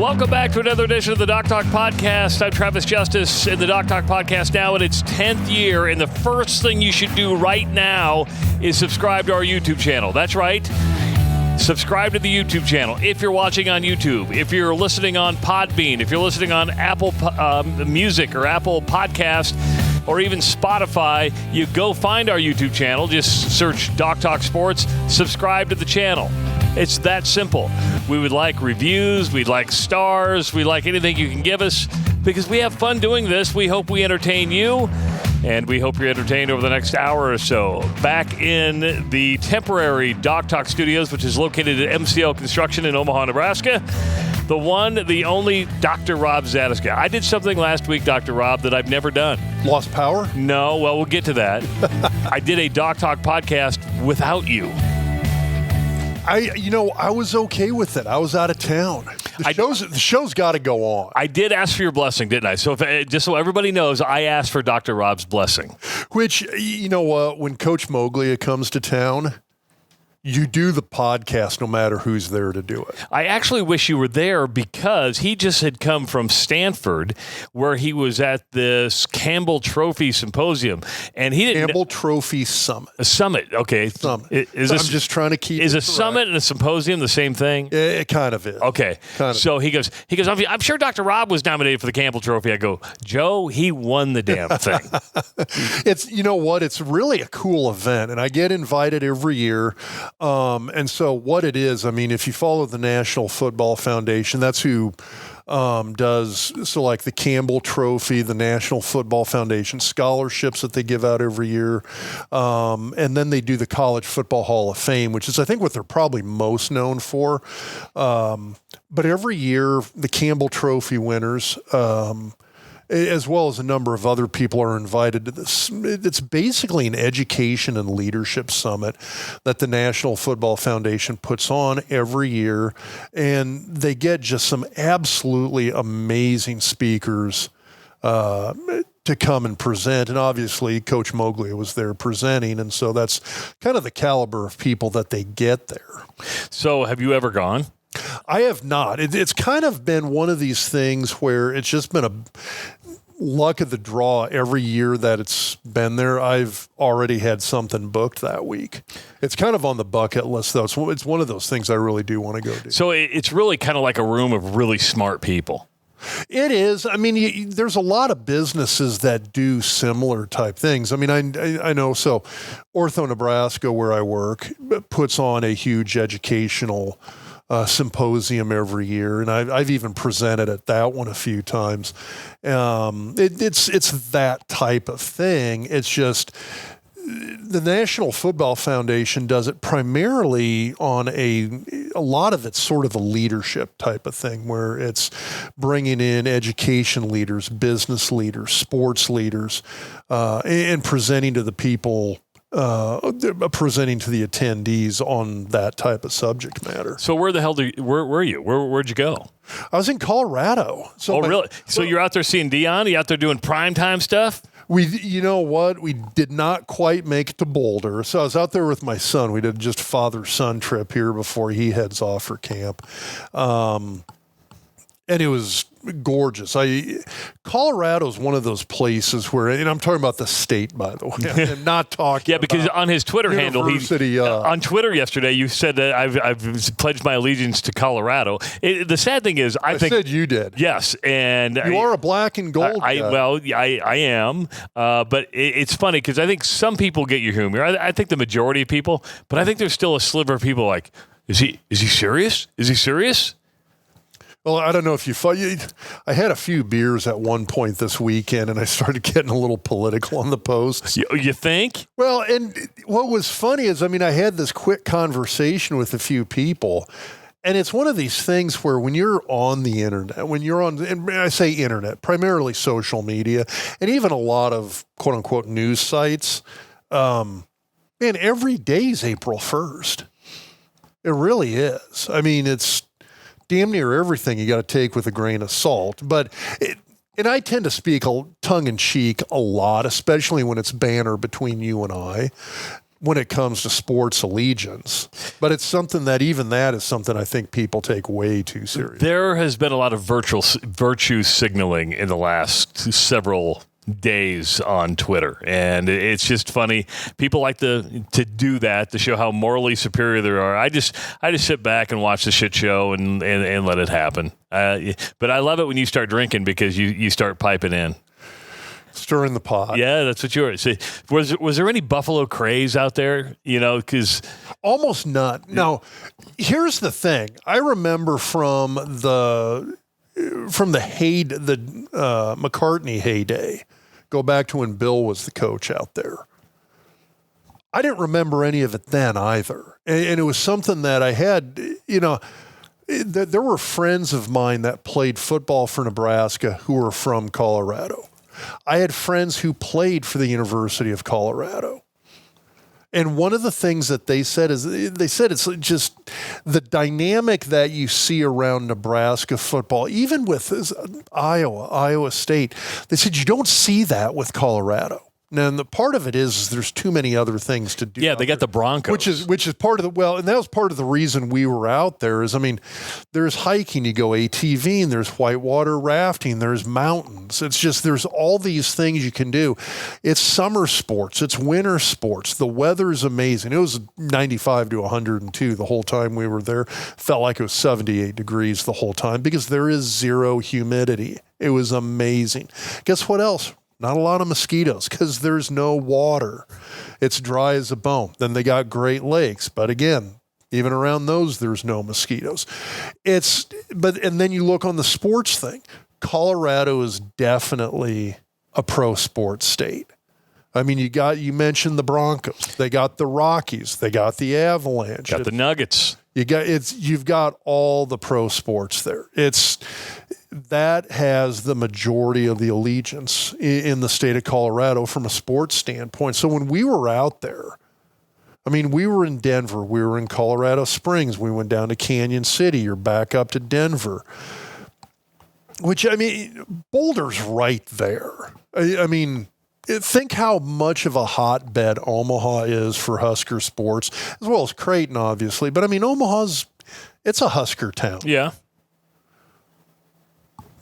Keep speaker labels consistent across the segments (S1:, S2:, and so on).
S1: Welcome back to another edition of the Doc Talk Podcast. I'm Travis Justice in the Doc Talk Podcast now in its 10th year, and the first thing you should do right now is subscribe to our YouTube channel. That's right. Subscribe to the YouTube channel if you're watching on YouTube, if you're listening on Podbean, if you're listening on Apple Music or Apple Podcast, or even Spotify, you go find our YouTube channel. Just search Doc Talk Sports, subscribe to the channel. It's that simple. We would like reviews, we'd like stars, we'd like anything you can give us because we have fun doing this. We hope we entertain you, and we hope you're entertained over the next hour or so. Back in the temporary Doc Talk Studios, which is located at MCL Construction in Omaha, Nebraska, the one, the only Dr. Rob Zadiska. I did something last week, Dr. Rob, that I've never done.
S2: Lost power?
S1: No, well, we'll get to that. I did a Doc Talk podcast without you.
S2: I was okay with it. I was out of town. The show's got to go on.
S1: I did ask for your blessing, didn't I? So just so everybody knows, I asked for Dr. Rob's blessing.
S2: Which, when Coach Moglia comes to town, you do the podcast no matter who's there to do it.
S1: I actually wish you were there because he just had come from Stanford where he was at this Campbell Trophy Symposium. And he didn't...
S2: Campbell Trophy Summit.
S1: A summit, okay.
S2: Summit. I'm just trying to keep
S1: Is
S2: it
S1: a summit and a symposium the same thing?
S2: It kind of is.
S1: Okay. So he goes, I'm sure Dr. Rob was nominated for the Campbell Trophy. I go, Joe, he won the damn thing.
S2: It's really a cool event, and I get invited every year. And so what it is, if you follow the National Football Foundation, that's who does, so like the Campbell Trophy, the National Football Foundation scholarships that they give out every year. And then they do the College Football Hall of Fame, which is, I think, what they're probably most known for. But every year, the Campbell Trophy winners, as well as a number of other people, are invited to this. It's basically an education and leadership summit that the National Football Foundation puts on every year. And they get just some absolutely amazing speakers to come and present. And obviously, Coach Moglia was there presenting. And so that's kind of the caliber of people that they get there.
S1: So have you ever gone?
S2: I have not. It's kind of been one of these things where it's just been a luck of the draw every year that it's been there. I've already had something booked that week. It's kind of on the bucket list, though. It's one of those things I really do want to go do.
S1: So it's really kind of like a room of really smart people.
S2: It is. There's a lot of businesses that do similar type things. I know. So Ortho, Nebraska, where I work, puts on a huge educational symposium every year, and I've even presented at that one a few times. It's that type of thing. It's just the National Football Foundation does it primarily on a lot of it's sort of a leadership type of thing, where it's bringing in education leaders, business leaders, sports leaders, and presenting to the people. Presenting to the attendees on that type of subject matter.
S1: So where the hell where were you? Where'd you go?
S2: I was in Colorado.
S1: Really? So you're out there seeing Dion? You out there doing primetime stuff?
S2: You know what? We did not quite make it to Boulder. So I was out there with my son. We did just father-son trip here before he heads off for camp. And it was gorgeous. Colorado's one of those places where, and I'm talking about the state, by the way, I'm not talking.
S1: Yeah, because on his Twitter handle, on Twitter yesterday, you said that I've pledged my allegiance to Colorado. The sad thing is, I think
S2: said you did.
S1: Yes, and
S2: you are a black and gold guy.
S1: I am, but it's funny because I think some people get your humor. I think the majority of people, but I think there's still a sliver of people like, is he serious? Is he serious?
S2: Well, I don't know if I had a few beers at one point this weekend, and I started getting a little political on the posts.
S1: You think?
S2: Well, and what was funny is, I had this quick conversation with a few people, and it's one of these things where when you're on the internet, and I say internet, primarily social media, and even a lot of quote-unquote news sites, every day's April 1st. It really is. It's damn near everything you got to take with a grain of salt. And I tend to speak tongue-in-cheek a lot, especially when it's banter between you and I. when it comes to sports allegiance. But it's something that that is something I think people take way too seriously.
S1: There has been a lot of virtue signaling in the last several days on Twitter, and it's just funny. People like to do that to show how morally superior they are. I just sit back and watch the shit show and let it happen. But I love it when you start drinking because you start piping in.
S2: Stirring the pot.
S1: Yeah, that's what you were. See, was there any Buffalo craze out there? Because
S2: almost none. Now, here's the thing. I remember from the McCartney heyday. Go back to when Bill was the coach out there. I didn't remember any of it then either, and it was something that I had. There were friends of mine that played football for Nebraska who were from Colorado. I had friends who played for the University of Colorado. And one of the things that they said is it's just the dynamic that you see around Nebraska football, even with Iowa State. They said you don't see that with Colorado. Now, and the part of it is there's too many other things to do.
S1: Yeah, they got the Broncos.
S2: Which is part of and that was part of the reason we were out there there's hiking, you go ATVing, there's whitewater rafting, there's mountains. It's just, there's all these things you can do. It's summer sports, it's winter sports. The weather's amazing. It was 95 to 102 the whole time we were there. Felt like it was 78 degrees the whole time because there is zero humidity. It was amazing. Guess what else? Not a lot of mosquitoes because there's no water. It's dry as a bone. Then they got Great Lakes. But again, even around those, there's no mosquitoes. And then you look on the sports thing. Colorado is definitely a pro sports state. I mean, you mentioned the Broncos. They got the Rockies. They got the Avalanche.
S1: Got the Nuggets.
S2: You've got all the pro sports there. That has the majority of the allegiance in the state of Colorado from a sports standpoint. So when we were out there, we were in Denver, we were in Colorado Springs, we went down to Canyon City, you're back up to Denver, which, Boulder's right there. Think how much of a hotbed Omaha is for Husker sports, as well as Creighton, obviously. But, it's a Husker town.
S1: Yeah.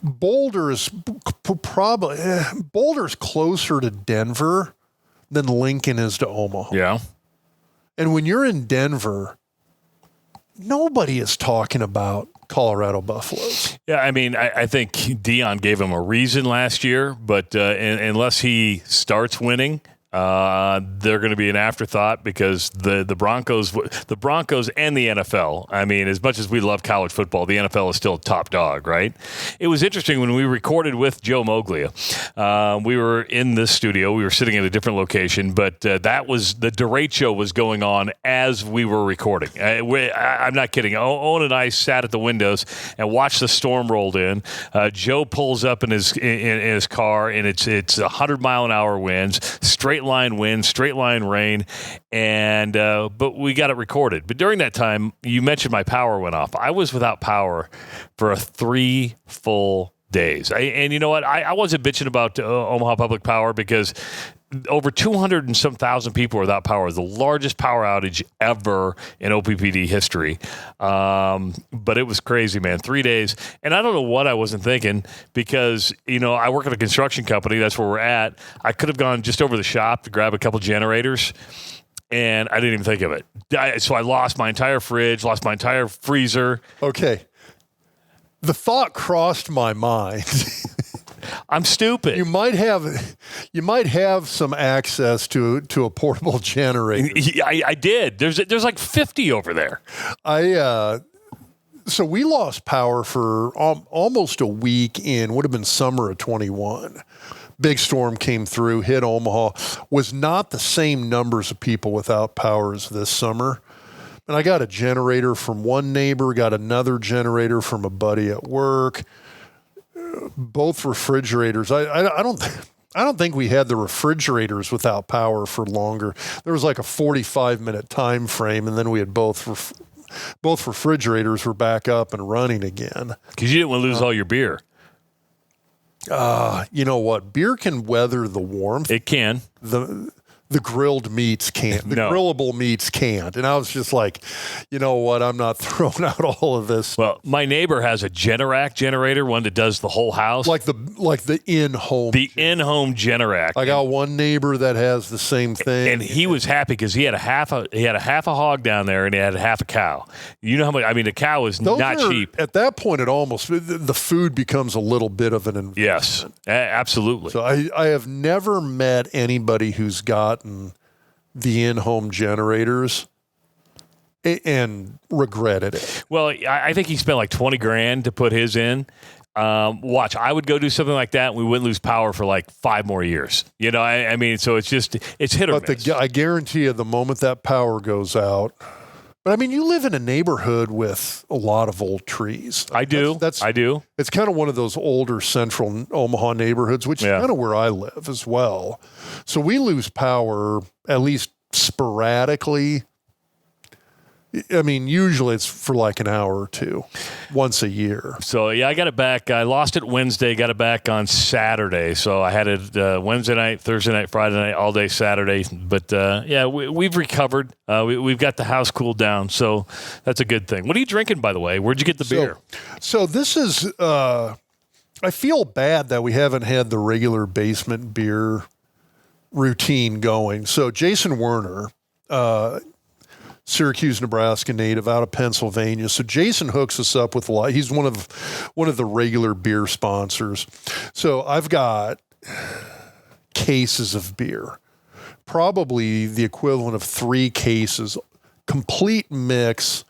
S2: Boulder's closer to Denver than Lincoln is to Omaha.
S1: Yeah.
S2: And when you're in Denver, nobody is talking about Colorado Buffaloes.
S1: Yeah, I think Dion gave him a reason last year, but unless he starts winning, they're going to be an afterthought because the Broncos and the NFL. As much as we love college football, the NFL is still top dog, right? It was interesting when we recorded with Joe Moglia. We were in this studio. We were sitting at a different location, but that was the DeRate show was going on as we were recording. I'm not kidding. Owen and I sat at the windows and watched the storm rolled in. Joe pulls up in his car, and it's 100-mile-an-hour winds, straight line wind, straight line rain, and but we got it recorded. But during that time, you mentioned my power went off. I was without power for 3 full days. And you know what? I wasn't bitching about Omaha Public Power because over 200 and some thousand people were without power. The largest power outage ever in OPPD history. But it was crazy, man. 3 days. And I don't know what I wasn't thinking because, I work at a construction company. That's where we're at. I could have gone just over the shop to grab a couple generators, and I didn't even think of it. So I lost my entire fridge, lost my entire freezer.
S2: Okay. The thought crossed my mind.
S1: I'm stupid.
S2: You might have some access to a portable generator.
S1: I did. There's like 50 over there.
S2: So we lost power for almost a week would have been summer of 21. Big storm came through, hit Omaha. Was not the same numbers of people without power as this summer. And I got a generator from one neighbor, got another generator from a buddy at work. Both refrigerators. I don't think we had the refrigerators without power for longer. There was like a 45-minute time frame, and then we had both refrigerators were back up and running again.
S1: Because you didn't want to lose all your beer.
S2: You know what? Beer can weather the warmth.
S1: It can.
S2: The the grilled meats can't. The grillable meats can't. And I was just like, you know what? I'm not throwing out all of this.
S1: Well, my neighbor has a Generac generator, one that does the whole house.
S2: Like the in-home.
S1: The in-home Generac.
S2: I got one neighbor that has the same thing.
S1: And he was happy because he had a half a hog down there and he had half a cow. You know how much? I mean, the cow is not cheap.
S2: At that point, the food becomes a little bit of an investment.
S1: Yes, absolutely.
S2: So I have never met anybody who's gotten the in-home generators and regretted it.
S1: Well, I think he spent like $20,000 to put his in. Watch, I would go do something like that and we wouldn't lose power for like 5 more years. You know, I mean, so it's hit or miss.
S2: I guarantee you the moment that power goes out. But I mean, you live in a neighborhood with a lot of old trees.
S1: I do. I do.
S2: It's kind of one of those older central Omaha neighborhoods, which is kind of where I live as well. So we lose power at least sporadically. I mean, usually it's for like an hour or two, once a year.
S1: So, yeah, I got it back. I lost it Wednesday, got it back on Saturday. So I had it Wednesday night, Thursday night, Friday night, all day Saturday. But, we've recovered. We've got the house cooled down. So that's a good thing. What are you drinking, by the way? Where'd you get the beer?
S2: So this is I feel bad that we haven't had the regular basement beer routine going. So Jason Werner, Syracuse, Nebraska native out of Pennsylvania. So Jason hooks us up with a lot. He's one of the regular beer sponsors. So I've got cases of beer, probably the equivalent of 3 cases, complete mix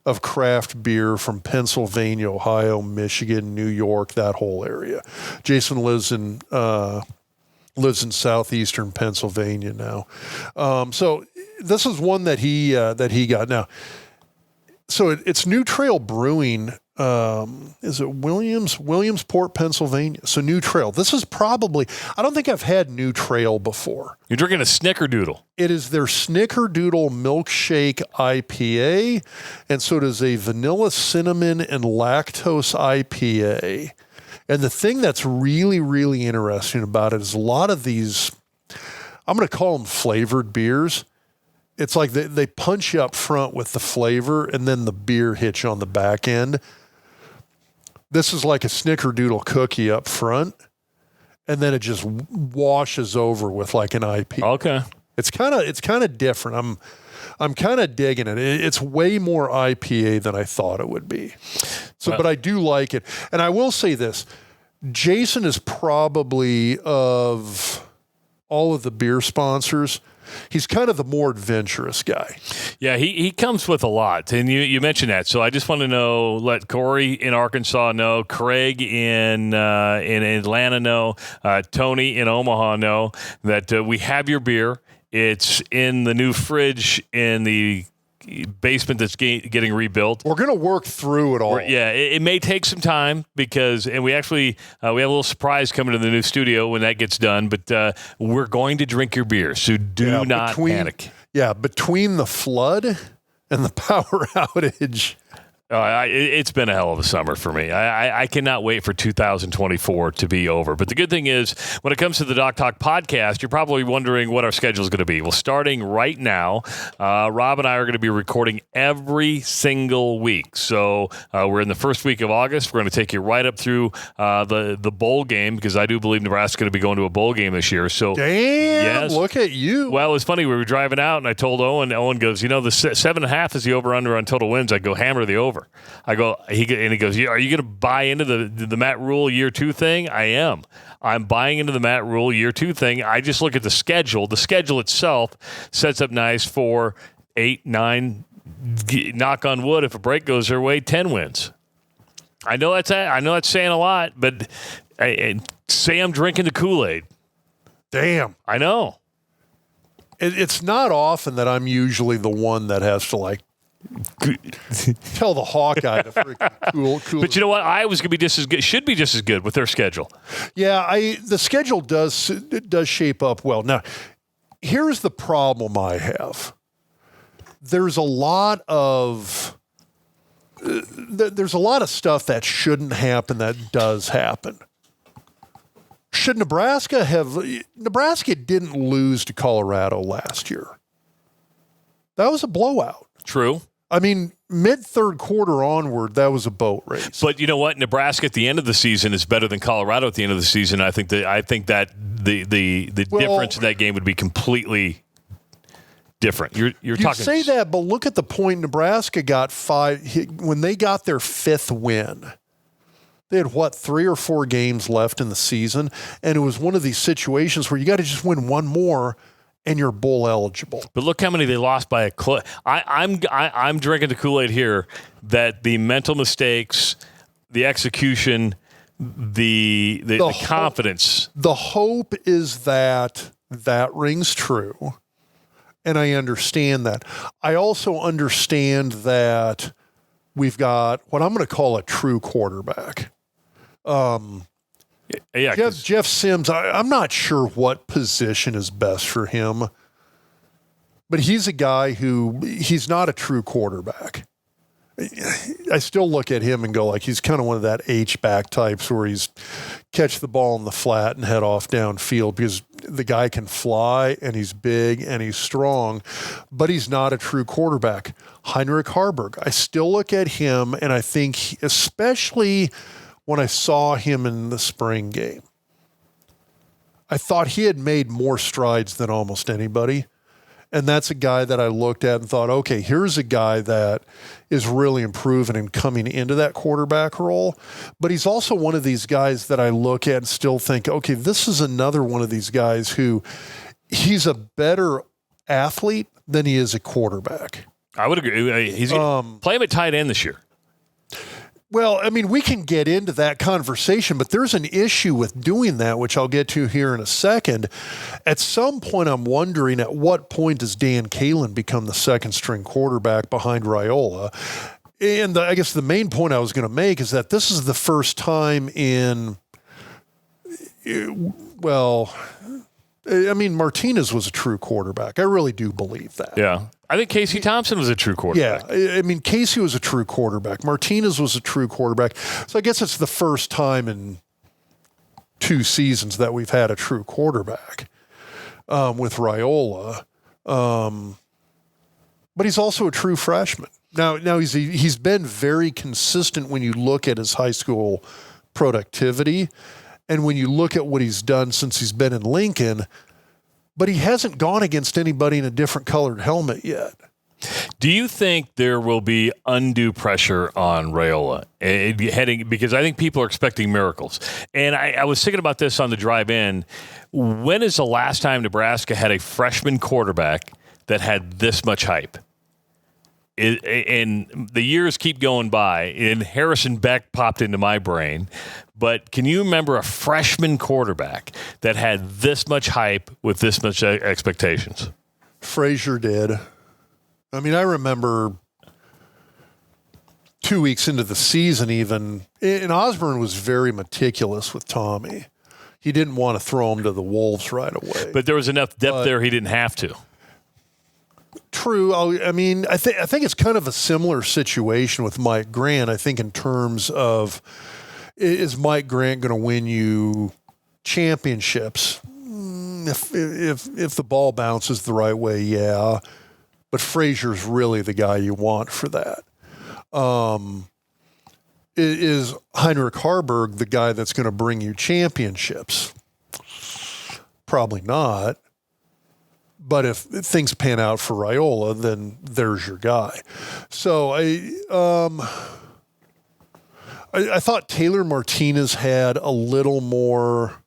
S2: of craft beer from Pennsylvania, Ohio, Michigan, New York, that whole area. Jason lives in southeastern Pennsylvania now. So this is one that he got now. So it's New Trail Brewing. Is it Williamsport, Pennsylvania? So New Trail. This is probably, I don't think I've had New Trail before.
S1: You're drinking a Snickerdoodle.
S2: It is their Snickerdoodle Milkshake IPA, and so it is a vanilla, cinnamon, and lactose IPA. And the thing that's really, really interesting about it is a lot of these, I'm going to call them flavored beers. It's like they punch you up front with the flavor and then the beer hits you on the back end. This is like a Snickerdoodle cookie up front, and then it just washes over with like an IPA.
S1: Okay.
S2: It's kind of different. I'm kind of digging it. It's way more IPA than I thought it would be. So, but I do like it. And I will say this, Jason is probably, of all of the beer sponsors, he's kind of the more adventurous guy.
S1: Yeah, he comes with a lot, and you mentioned that. So I just want to know, let Corey in Arkansas know, Craig in Atlanta know, Tony in Omaha know that we have your beer. It's in the new fridge in the basement that's getting rebuilt.
S2: We're going to work through it all.
S1: It may take some time because, and we actually, we have a little surprise coming to the new studio when that gets done, but we're going to drink your beer, so do not panic.
S2: Yeah, between the flood and the power outage.
S1: It's been a hell of a summer for me. I cannot wait for 2024 to be over. But the good thing is, when it comes to the Doc Talk podcast, you're probably wondering what our schedule is going to be. Well, starting right now, Rob and I are going to be recording every single week. So we're in the first week of August. We're going to take you right up through the bowl game, because I do believe Nebraska is going to be going to a bowl game this year. So,
S2: damn, yes. Look at you.
S1: Well, it was funny. We were driving out, and I told Owen. Owen goes, the 7.5 is the over-under on total wins. I go, hammer the over. I go, he goes, are you going to buy into the Matt Rule year 2 thing? I am. I'm buying into the Matt Rule year 2 thing. I just look at the schedule. The schedule itself sets up nice for 8, 9, knock on wood, if a break goes their way, 10 wins. I know that's saying a lot, but say I'm drinking the Kool-Aid.
S2: Damn.
S1: I know.
S2: It's not often that I'm usually the one that has to tell the Hawkeye to freaking cool.
S1: But you know what? Iowa's going to be just as good. Should be just as good with their schedule.
S2: Yeah, the schedule does shape up well. Now, here's the problem I have. There's a lot of stuff that shouldn't happen that does happen. should Nebraska have? Nebraska didn't lose to Colorado last year. That was a blowout.
S1: True.
S2: I mean, mid-third quarter onward, that was a boat race.
S1: But you know what? Nebraska at the end of the season is better than Colorado at the end of the season. I think that the difference in that game would be completely different. You're talking.
S2: You say that, but look at the point Nebraska got when they got their fifth win. They had, 3 or 4 games left in the season, and it was one of these situations where you got to just win one more, and you're bowl eligible.
S1: But look how many they lost by a clip. I'm drinking the Kool-Aid here that the mental mistakes, the execution, the confidence.
S2: The hope is that rings true, and I understand that. I also understand that we've got what I'm going to call a true quarterback. Jeff Sims, I'm not sure what position is best for him, but he's a guy he's not a true quarterback. I still look at him and go like he's kind of one of that H-back types where he's catch the ball in the flat and head off downfield because the guy can fly and he's big and he's strong, but he's not a true quarterback. Heinrich Harburg, I still look at him and I think especially when I saw him in the spring game, I thought he had made more strides than almost anybody. And that's a guy that I looked at and thought, okay, here's a guy that is really improving and coming into that quarterback role. But he's also one of these guys that I look at and still think, okay, this is another one of these guys who he's a better athlete than he is a quarterback.
S1: I would agree. He's play him at tight end this year.
S2: Well, I mean, we can get into that conversation, but there's an issue with doing that, which I'll get to here in a second. At some point, I'm wondering at what point does Dan Kalin become the second-string quarterback behind Raiola? And I guess the main point I was going to make is that this is the first time Martinez was a true quarterback. I really do believe that.
S1: Yeah. I think Casey Thompson was a true quarterback.
S2: Yeah. I mean, Casey was a true quarterback. Martinez was a true quarterback. So I guess it's the first time in 2 seasons that we've had a true quarterback with Raiola. But he's also a true freshman. Now he's been very consistent when you look at his high school productivity and when you look at what he's done since he's been in Lincoln, but he hasn't gone against anybody in a different colored helmet yet.
S1: Do you think there will be undue pressure on Raiola because I think people are expecting miracles? And I was thinking about this on the drive in. When is the last time Nebraska had a freshman quarterback that had this much hype? And the years keep going by, and Harrison Beck popped into my brain. But can you remember a freshman quarterback that had this much hype with this much expectations?
S2: Frazier did. I mean, I remember 2 weeks into the season even, and Osborne was very meticulous with Tommy. He didn't want to throw him to the wolves right away.
S1: But there was enough depth there he didn't have to.
S2: True. I mean, I think it's kind of a similar situation with Mike Grant. I think in terms of, is Mike Grant going to win you championships? If the ball bounces the right way, yeah. But Frazier's really the guy you want for that. Is Heinrich Harburg the guy that's going to bring you championships? Probably not. But if things pan out for Raiola, then there's your guy. So I thought Taylor Martinez had a little more.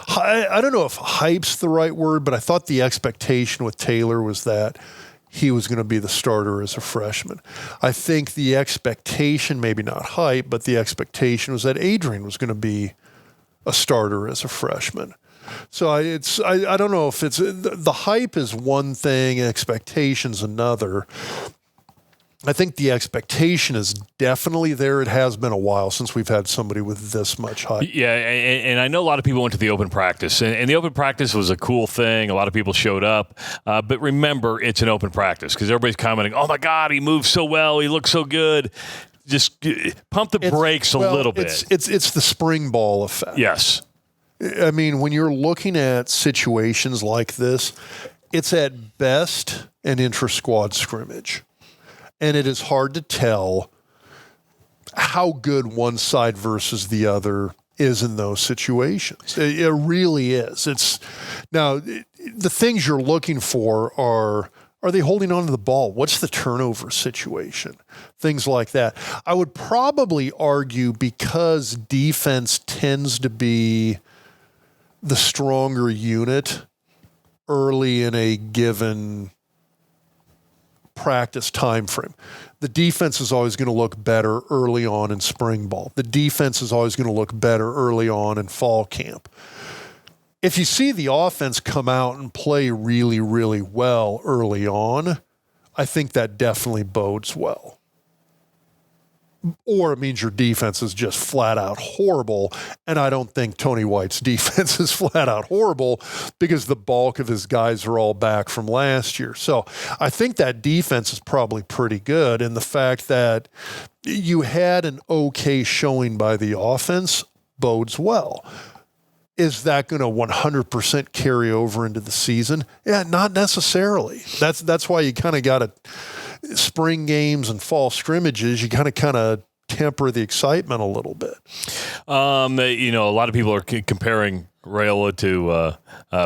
S2: I don't know if hype's the right word, but I thought the expectation with Taylor was that he was going to be the starter as a freshman. I think the expectation, maybe not hype, but the expectation was that Adrian was going to be a starter as a freshman. So I don't know if it's the hype is one thing, expectations another. I think the expectation is definitely there. It has been a while since we've had somebody with this much hype.
S1: Yeah, and I know a lot of people went to the open practice, and the open practice was a cool thing. A lot of people showed up. But remember, it's an open practice because everybody's commenting, oh, my God, he moves so well. He looks so good. Just pump the brakes a little bit.
S2: It's the spring ball effect.
S1: Yes.
S2: I mean, when you're looking at situations like this, it's at best an intra-squad scrimmage. And it is hard to tell how good one side versus the other is in those situations. It really is. The things you're looking for are they holding on to the ball? What's the turnover situation? Things like that. I would probably argue because defense tends to be the stronger unit early in a given practice time frame. The defense is always going to look better early on in spring ball. The defense is always going to look better early on in fall camp. If you see the offense come out and play really, really well early on, I think that definitely bodes well. Or it means your defense is just flat out horrible, and I don't think Tony White's defense is flat out horrible because the bulk of his guys are all back from last year. So I think that defense is probably pretty good, and the fact that you had an okay showing by the offense bodes well. Is that going to 100% carry over into the season? Yeah, not necessarily. That's why you kind of got to spring games and fall scrimmages. You kind of temper the excitement a little bit.
S1: A lot of people are comparing Raiola to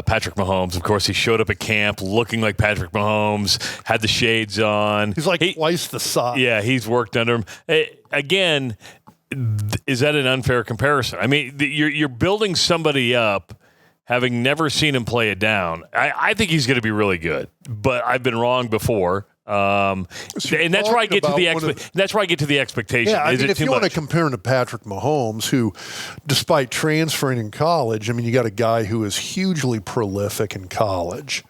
S1: Patrick Mahomes. Of course, he showed up at camp looking like Patrick Mahomes, had the shades on.
S2: He's like twice the size.
S1: Yeah, he's worked under him. Again, is that an unfair comparison? I mean, you're building somebody up having never seen him play it down. I think he's going to be really good, but I've been wrong before. And that's where I get to the expectation.
S2: Yeah, if you want to compare him to Patrick Mahomes, who, despite transferring in college, you got a guy who is hugely prolific in college.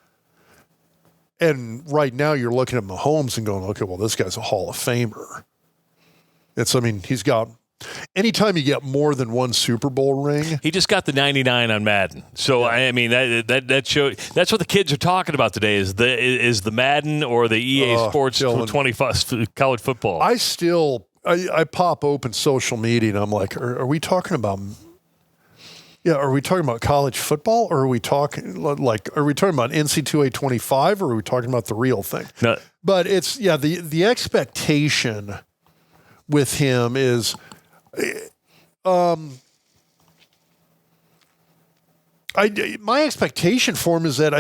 S2: And right now you're looking at Mahomes and going, okay, well, this guy's a Hall of Famer. He's got... Anytime you get more than one Super Bowl ring,
S1: he just got the 99 on Madden. So that show, that's what the kids are talking about today is the Madden or the EA Sports 25 college football.
S2: I pop open social media and I'm like, are we talking about? Yeah, are we talking about college football or are we talking about NCAA 25 or are we talking about the real thing?
S1: No.
S2: But it's the expectation with him is. My expectation for him is that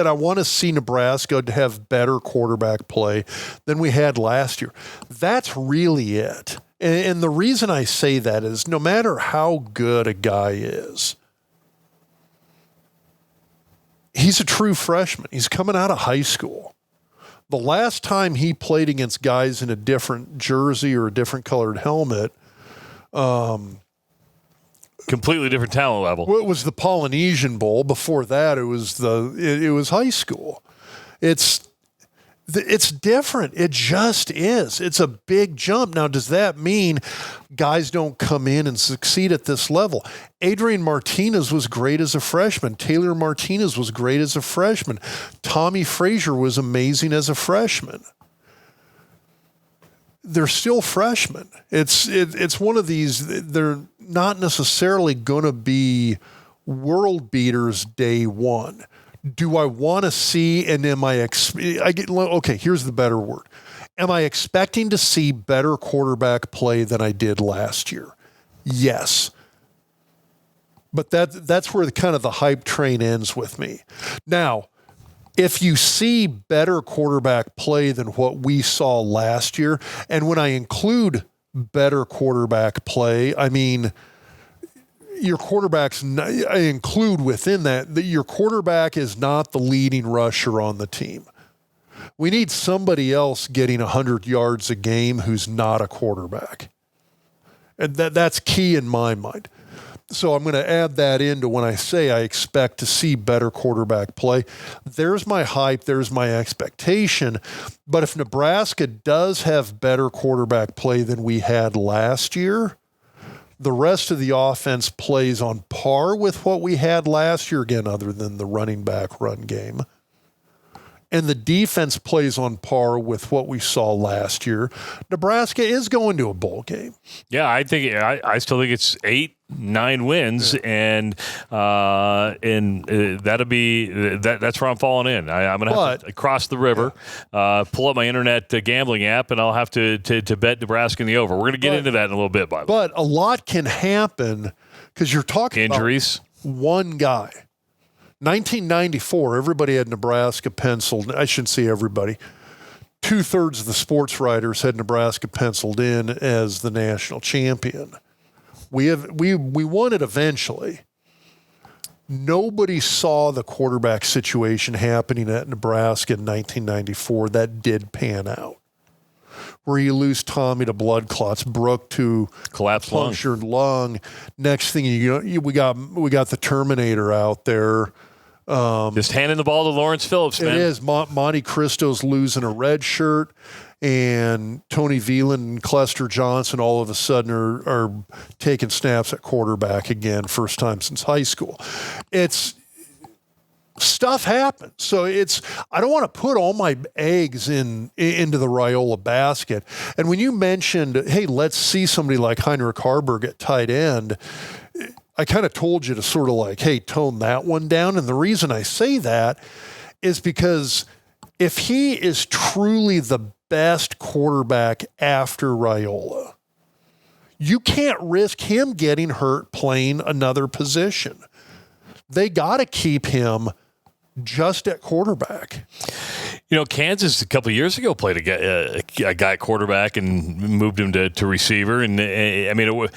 S2: I want to see Nebraska to have better quarterback play than we had last year. That's really it. And the reason I say that is no matter how good a guy is, he's a true freshman. He's coming out of high school. The last time he played against guys in a different jersey or a different colored helmet,
S1: completely different talent level.
S2: Well, it was the Polynesian Bowl. Before that, it was high school. It's different. It just is. It's a big jump. Now, does that mean guys don't come in and succeed at this level? Adrian Martinez was great as a freshman. Taylor Martinez was great as a freshman. Tommy Frazier was amazing as a freshman. They're still freshmen. It's one of these. They're not necessarily going to be world beaters day one. Do I want to see? And am I? Okay. Here's the better word. Am I expecting to see better quarterback play than I did last year? Yes. But that's where the hype train ends with me. Now, if you see better quarterback play than what we saw last year, and when I include better quarterback play, I mean your quarterbacks, I include within that your quarterback is not the leading rusher on the team. We need somebody else getting 100 yards a game who's not a quarterback. And that's key in my mind. So I'm going to add that into when I say I expect to see better quarterback play. There's my hype. There's my expectation. But if Nebraska does have better quarterback play than we had last year, the rest of the offense plays on par with what we had last year, again, other than the running back run game. And the defense plays on par with what we saw last year. Nebraska is going to a bowl game.
S1: Yeah, I still think it's 8, 9 wins, and that'll be that's where I'm falling in. I'm going to have to cross the river, pull up my internet gambling app, and I'll have to bet Nebraska in the over. We're going to get into that in a little bit, by the way.
S2: But a lot can happen because you're talking
S1: injuries.
S2: About one guy. 1994, everybody had Nebraska penciled. I shouldn't say everybody. 2/3 of the sports writers had Nebraska penciled in as the national champion. We won it eventually. Nobody saw the quarterback situation happening at Nebraska in 1994. That did pan out. Where you lose Tommy to blood clots, Brooke to
S1: collapsed
S2: punctured lung. Next thing we got the Terminator out there.
S1: Just handing the ball to Lawrence Phillips, man.
S2: It is. Monte Cristo's losing a red shirt, and Tony Veland and Clester Johnson all of a sudden are taking snaps at quarterback again, first time since high school. It's stuff happens. So I don't want to put all my eggs into the Raiola basket. And when you mentioned, hey, let's see somebody like Heinrich Haarberg at tight end, I kind of told you to sort of like, hey, tone that one down. And the reason I say that is because if he is truly the best quarterback after Raiola, you can't risk him getting hurt playing another position. They got to keep him just at quarterback.
S1: You know, Kansas a couple of years ago played a guy at quarterback and moved him to receiver, and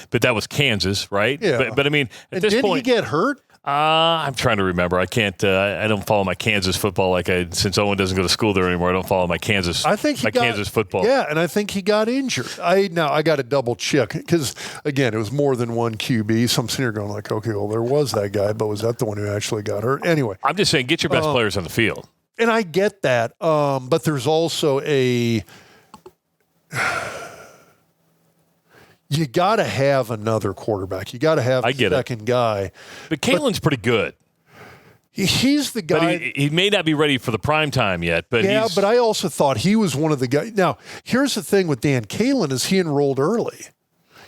S1: but that was Kansas, right?
S2: Yeah.
S1: But I mean, at this point,
S2: did he get hurt?
S1: I'm trying to remember. I can't. I don't follow my Kansas football since Owen doesn't go to school there anymore. I don't follow my Kansas. Kansas football.
S2: Yeah, and I think he got injured. I got to double check because again, it was more than one QB. So I'm sitting here going like, okay, well, there was that guy, but was that the one who actually got hurt? Anyway,
S1: I'm just saying, get your best players on the field.
S2: And I get that, but there's also you got to have another quarterback. You got to have a second guy.
S1: But Caitlin's pretty good.
S2: He's the guy.
S1: But he may not be ready for the prime time yet. But
S2: but I also thought he was one of the guys. Now, here's the thing with Dan Caitlin is he enrolled early.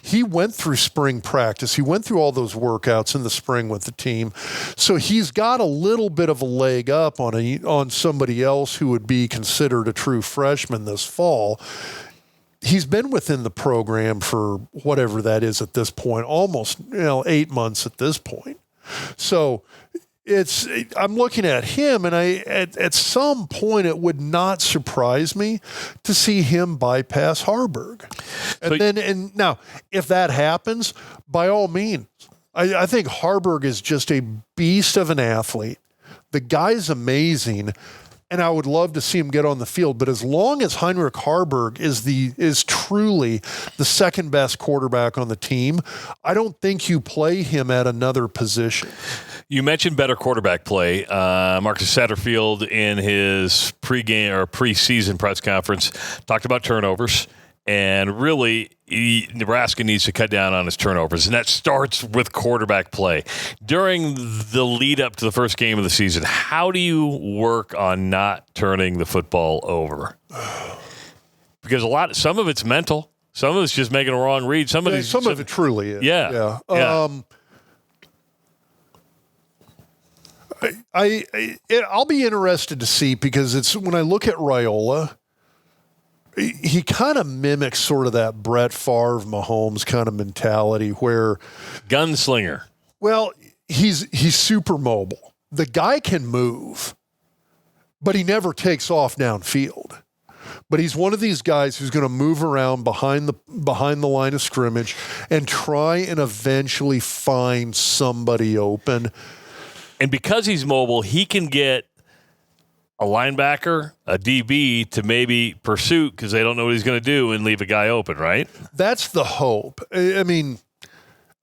S2: He went through spring practice. He went through all those workouts in the spring with the team. So he's got a little bit of a leg up on somebody else who would be considered a true freshman this fall. He's been within the program for whatever that is at this point, almost 8 months at this point. So I'm looking at him, and at some point it would not surprise me to see him bypass Haarberg. And now if that happens, by all means, I think Haarberg is just a beast of an athlete. The guy's amazing, and I would love to see him get on the field. But as long as Heinrich Haarberg is truly the second best quarterback on the team, I don't think you play him at another position.
S1: You mentioned better quarterback play. Marcus Satterfield in his pregame or preseason press conference talked about turnovers, and really Nebraska needs to cut down on his turnovers, and that starts with quarterback play. During the lead up to the first game of the season, how do you work on not turning the football over? Because some of it's mental, some of it's just making a wrong read. Some of it
S2: truly is.
S1: Yeah.
S2: I'll be interested to see because it's when I look at Raiola, he kind of mimics sort of that Brett Favre, Mahomes kind of mentality where
S1: gunslinger.
S2: Well, he's super mobile. The guy can move, but he never takes off downfield. But he's one of these guys who's going to move around behind the line of scrimmage and try and eventually find somebody open.
S1: And because he's mobile, he can get a linebacker, a DB to maybe pursue because they don't know what he's going to do and leave a guy open, right?
S2: That's the hope. I mean,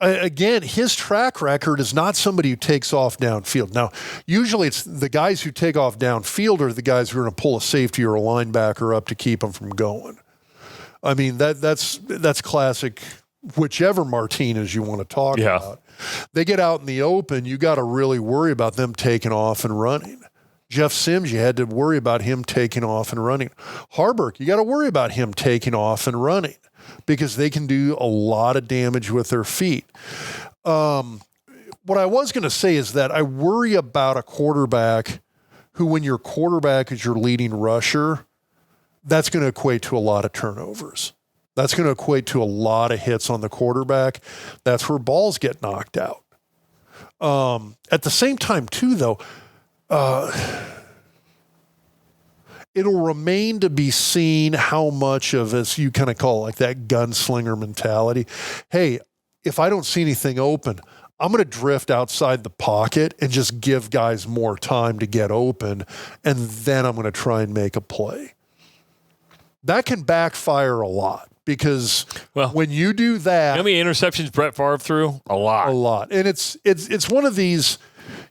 S2: again, his track record is not somebody who takes off downfield. Now, usually it's the guys who take off downfield are the guys who are going to pull a safety or a linebacker up to keep them from going. I mean, that's classic, whichever Martinez you want to talk about. They get out in the open, you got to really worry about them taking off and running. Jeff Sims, you had to worry about him taking off and running. Haarberg, you got to worry about him taking off and running because they can do a lot of damage with their feet. What I was going to say is that I worry about a quarterback who, when your quarterback is your leading rusher, that's going to equate to a lot of turnovers. That's going to equate to a lot of hits on the quarterback. That's where balls get knocked out. At the same time, too, though, it'll remain to be seen how much of, as you kind of call it, like that gunslinger mentality. Hey, if I don't see anything open, I'm going to drift outside the pocket and just give guys more time to get open, and then I'm going to try and make a play. That can backfire a lot because when you do that,
S1: how many interceptions Brett Favre threw? A lot.
S2: And it's one of these.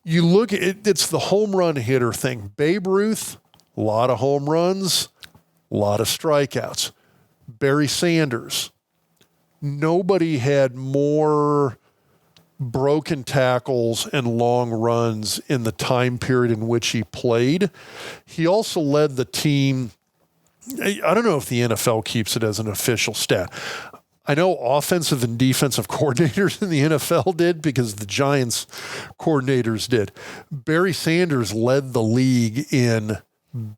S2: You look at it, it's the home run hitter thing. Babe Ruth, a lot of home runs, a lot of strikeouts. Barry Sanders, nobody had more broken tackles and long runs in the time period in which he played. He also led the team. I don't know if the NFL keeps it as an official stat. I know offensive and defensive coordinators in the NFL did because the Giants coordinators did. Barry Sanders led the league in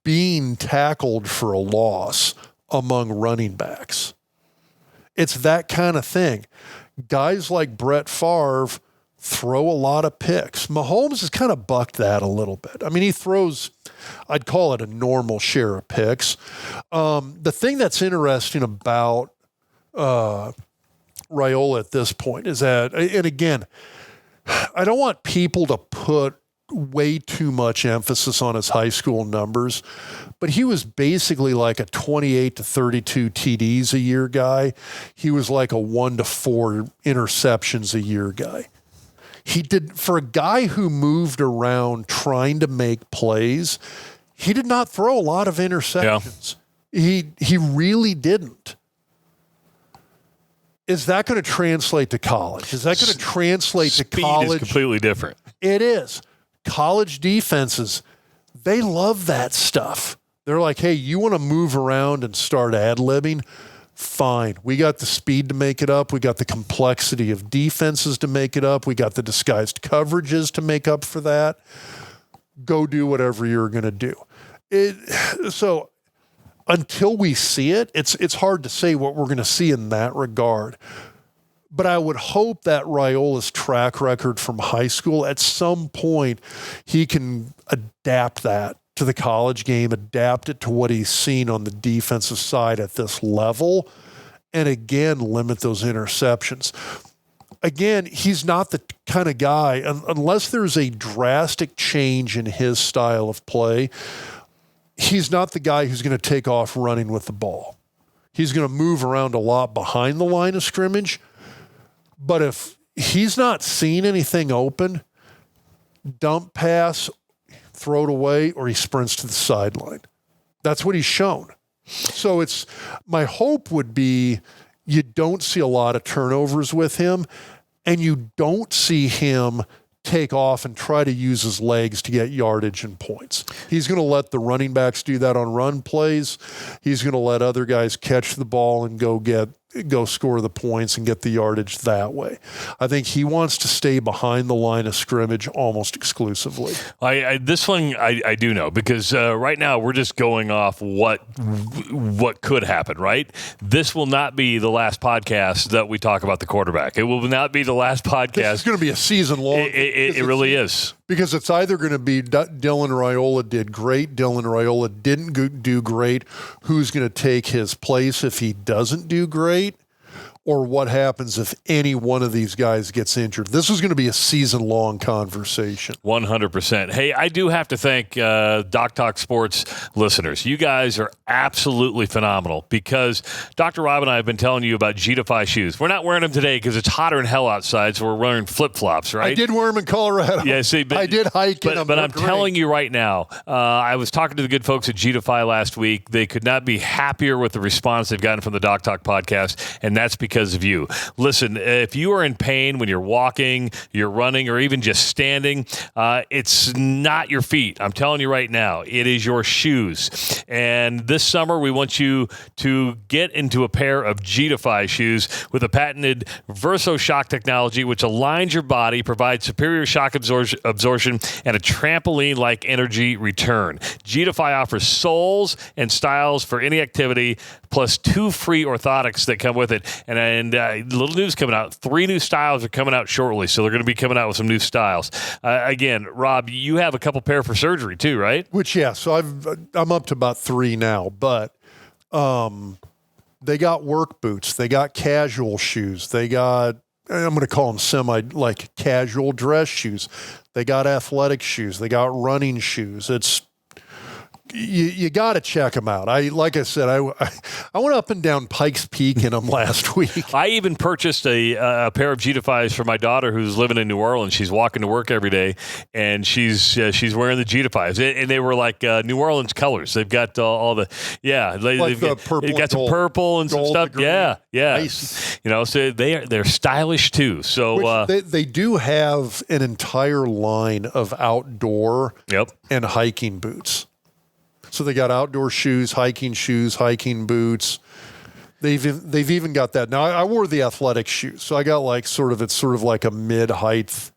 S2: being tackled for a loss among running backs. It's that kind of thing. Guys like Brett Favre throw a lot of picks. Mahomes has kind of bucked that a little bit. I mean, he throws, I'd call it a normal share of picks. The thing that's interesting about Raiola at this point is that, and again, I don't want people to put way too much emphasis on his high school numbers, but he was basically like a 28 to 32 TDs a year guy. He was like a 1 to 4 interceptions a year guy. He did, for a guy who moved around trying to make plays, he did not throw a lot of interceptions. Yeah. He really didn't. Is that going to translate to college? Is that going to translate to college?
S1: Speed is completely different.
S2: It is. College defenses, they love that stuff. They're like, hey, you want to move around and start ad-libbing? Fine. We got the speed to make it up. We got the complexity of defenses to make it up. We got the disguised coverages to make up for that. Go do whatever you're going to do. So until we see it, it's hard to say what we're going to see in that regard. But I would hope that Raiola's track record from high school, at some point, he can adapt that to the college game, adapt it to what he's seen on the defensive side at this level, and again, limit those interceptions. Again, he's not the kind of guy, unless there's a drastic change in his style of play, he's not the guy who's going to take off running with the ball. He's going to move around a lot behind the line of scrimmage. But if he's not seen anything open, dump pass, throw it away, or he sprints to the sideline. That's what he's shown. So it's, my hope would be you don't see a lot of turnovers with him, and you don't see him take off and try to use his legs to get yardage and points. He's going to let the running backs do that on run plays. He's going to let other guys catch the ball and go score the points and get the yardage that way. I think he wants to stay behind the line of scrimmage almost exclusively.
S1: This one I do know, because right now we're just going off what could happen, right? This will not be the last podcast that we talk about the quarterback. It will not be the last podcast.
S2: It's going to be a season long.
S1: It really is.
S2: Because it's either going to be Dylan Raiola did great, Dylan Raiola didn't do great, who's going to take his place if he doesn't do great, or what happens if any one of these guys gets injured. This is going to be a season-long conversation.
S1: 100%. Hey, I do have to thank Doc Talk Sports listeners. You guys are absolutely phenomenal, because Dr. Rob and I have been telling you about G-Defy shoes. We're not wearing them today because it's hotter than hell outside, so we're wearing flip-flops, right?
S2: I did wear them in Colorado.
S1: Yeah, see, but,
S2: I did hike in them.
S1: But I'm telling you right now, I was talking to the good folks at G-Defy last week. They could not be happier with the response they've gotten from the Doc Talk podcast, and that's that's because of you. Listen, if you are in pain when you're walking, you're running, or even just standing, it's not your feet. I'm telling you right now, it is your shoes. And this summer, we want you to get into a pair of G-Defy shoes with a patented Verso shock technology, which aligns your body, provides superior shock absorption, and a trampoline-like energy return. G-Defy offers soles and styles for any activity, plus 2 free orthotics that come with it. And little news coming out. 3 new styles are coming out shortly, so they're going to be coming out with some new styles. Again, Rob, you have a couple pair for surgery too, right?
S2: Which, yeah, so I'm up to about 3 now, but they got work boots. They got casual shoes. They got, I'm going to call them casual dress shoes. They got athletic shoes. They got running shoes. You got to check them out. Like I said, I went up and down Pikes Peak in them last week.
S1: I even purchased a pair of G-Defys for my daughter who's living in New Orleans. She's walking to work every day, and she's wearing the G-Defys, and they were like New Orleans colors. They've got all the they've got some purple and some stuff. Yeah. Nice. So they're stylish too. So
S2: they do have an entire line of outdoor and hiking boots. So they got outdoor shoes, hiking boots. They've even got that. Now I wore the athletic shoes, so I got it's sort of like a mid-height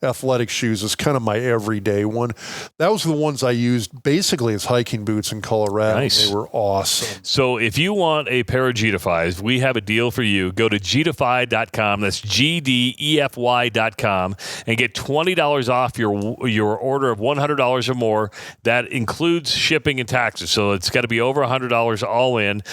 S2: athletic shoes is kind of my everyday one. That was the ones I used basically as hiking boots in Colorado.
S1: Nice.
S2: They were awesome.
S1: So if you want a pair of G-Defys, we have a deal for you. Go to gdefy.com. That's GDEFY.com and get $20 off your order of $100 or more. That includes shipping and taxes. So it's got to be over $100 all in.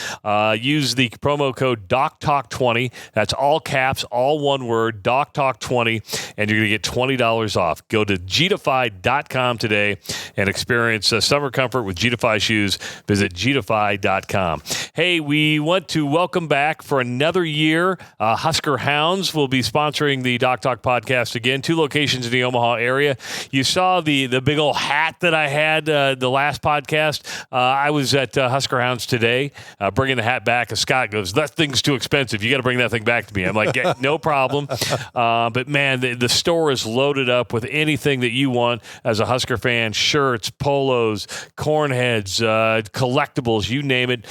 S1: Use the promo code DocTalk20. That's all caps, all one word, DocTalk20, and you're going to get $20 off. Go to gdefy.com today and experience summer comfort with G-Defy shoes. Visit gdefy.com. Hey, we want to welcome back for another year. Husker Hounds will be sponsoring the Doc Talk podcast again. 2 locations in the Omaha area. You saw the big old hat that I had the last podcast. I was at Husker Hounds today, bringing the hat back. And Scott goes, "That thing's too expensive. You got to bring that thing back to me." I'm like, yeah, no problem. But man, the store is loaded up with anything that you want as a Husker fan: shirts, polos, corn heads, collectibles, you name it.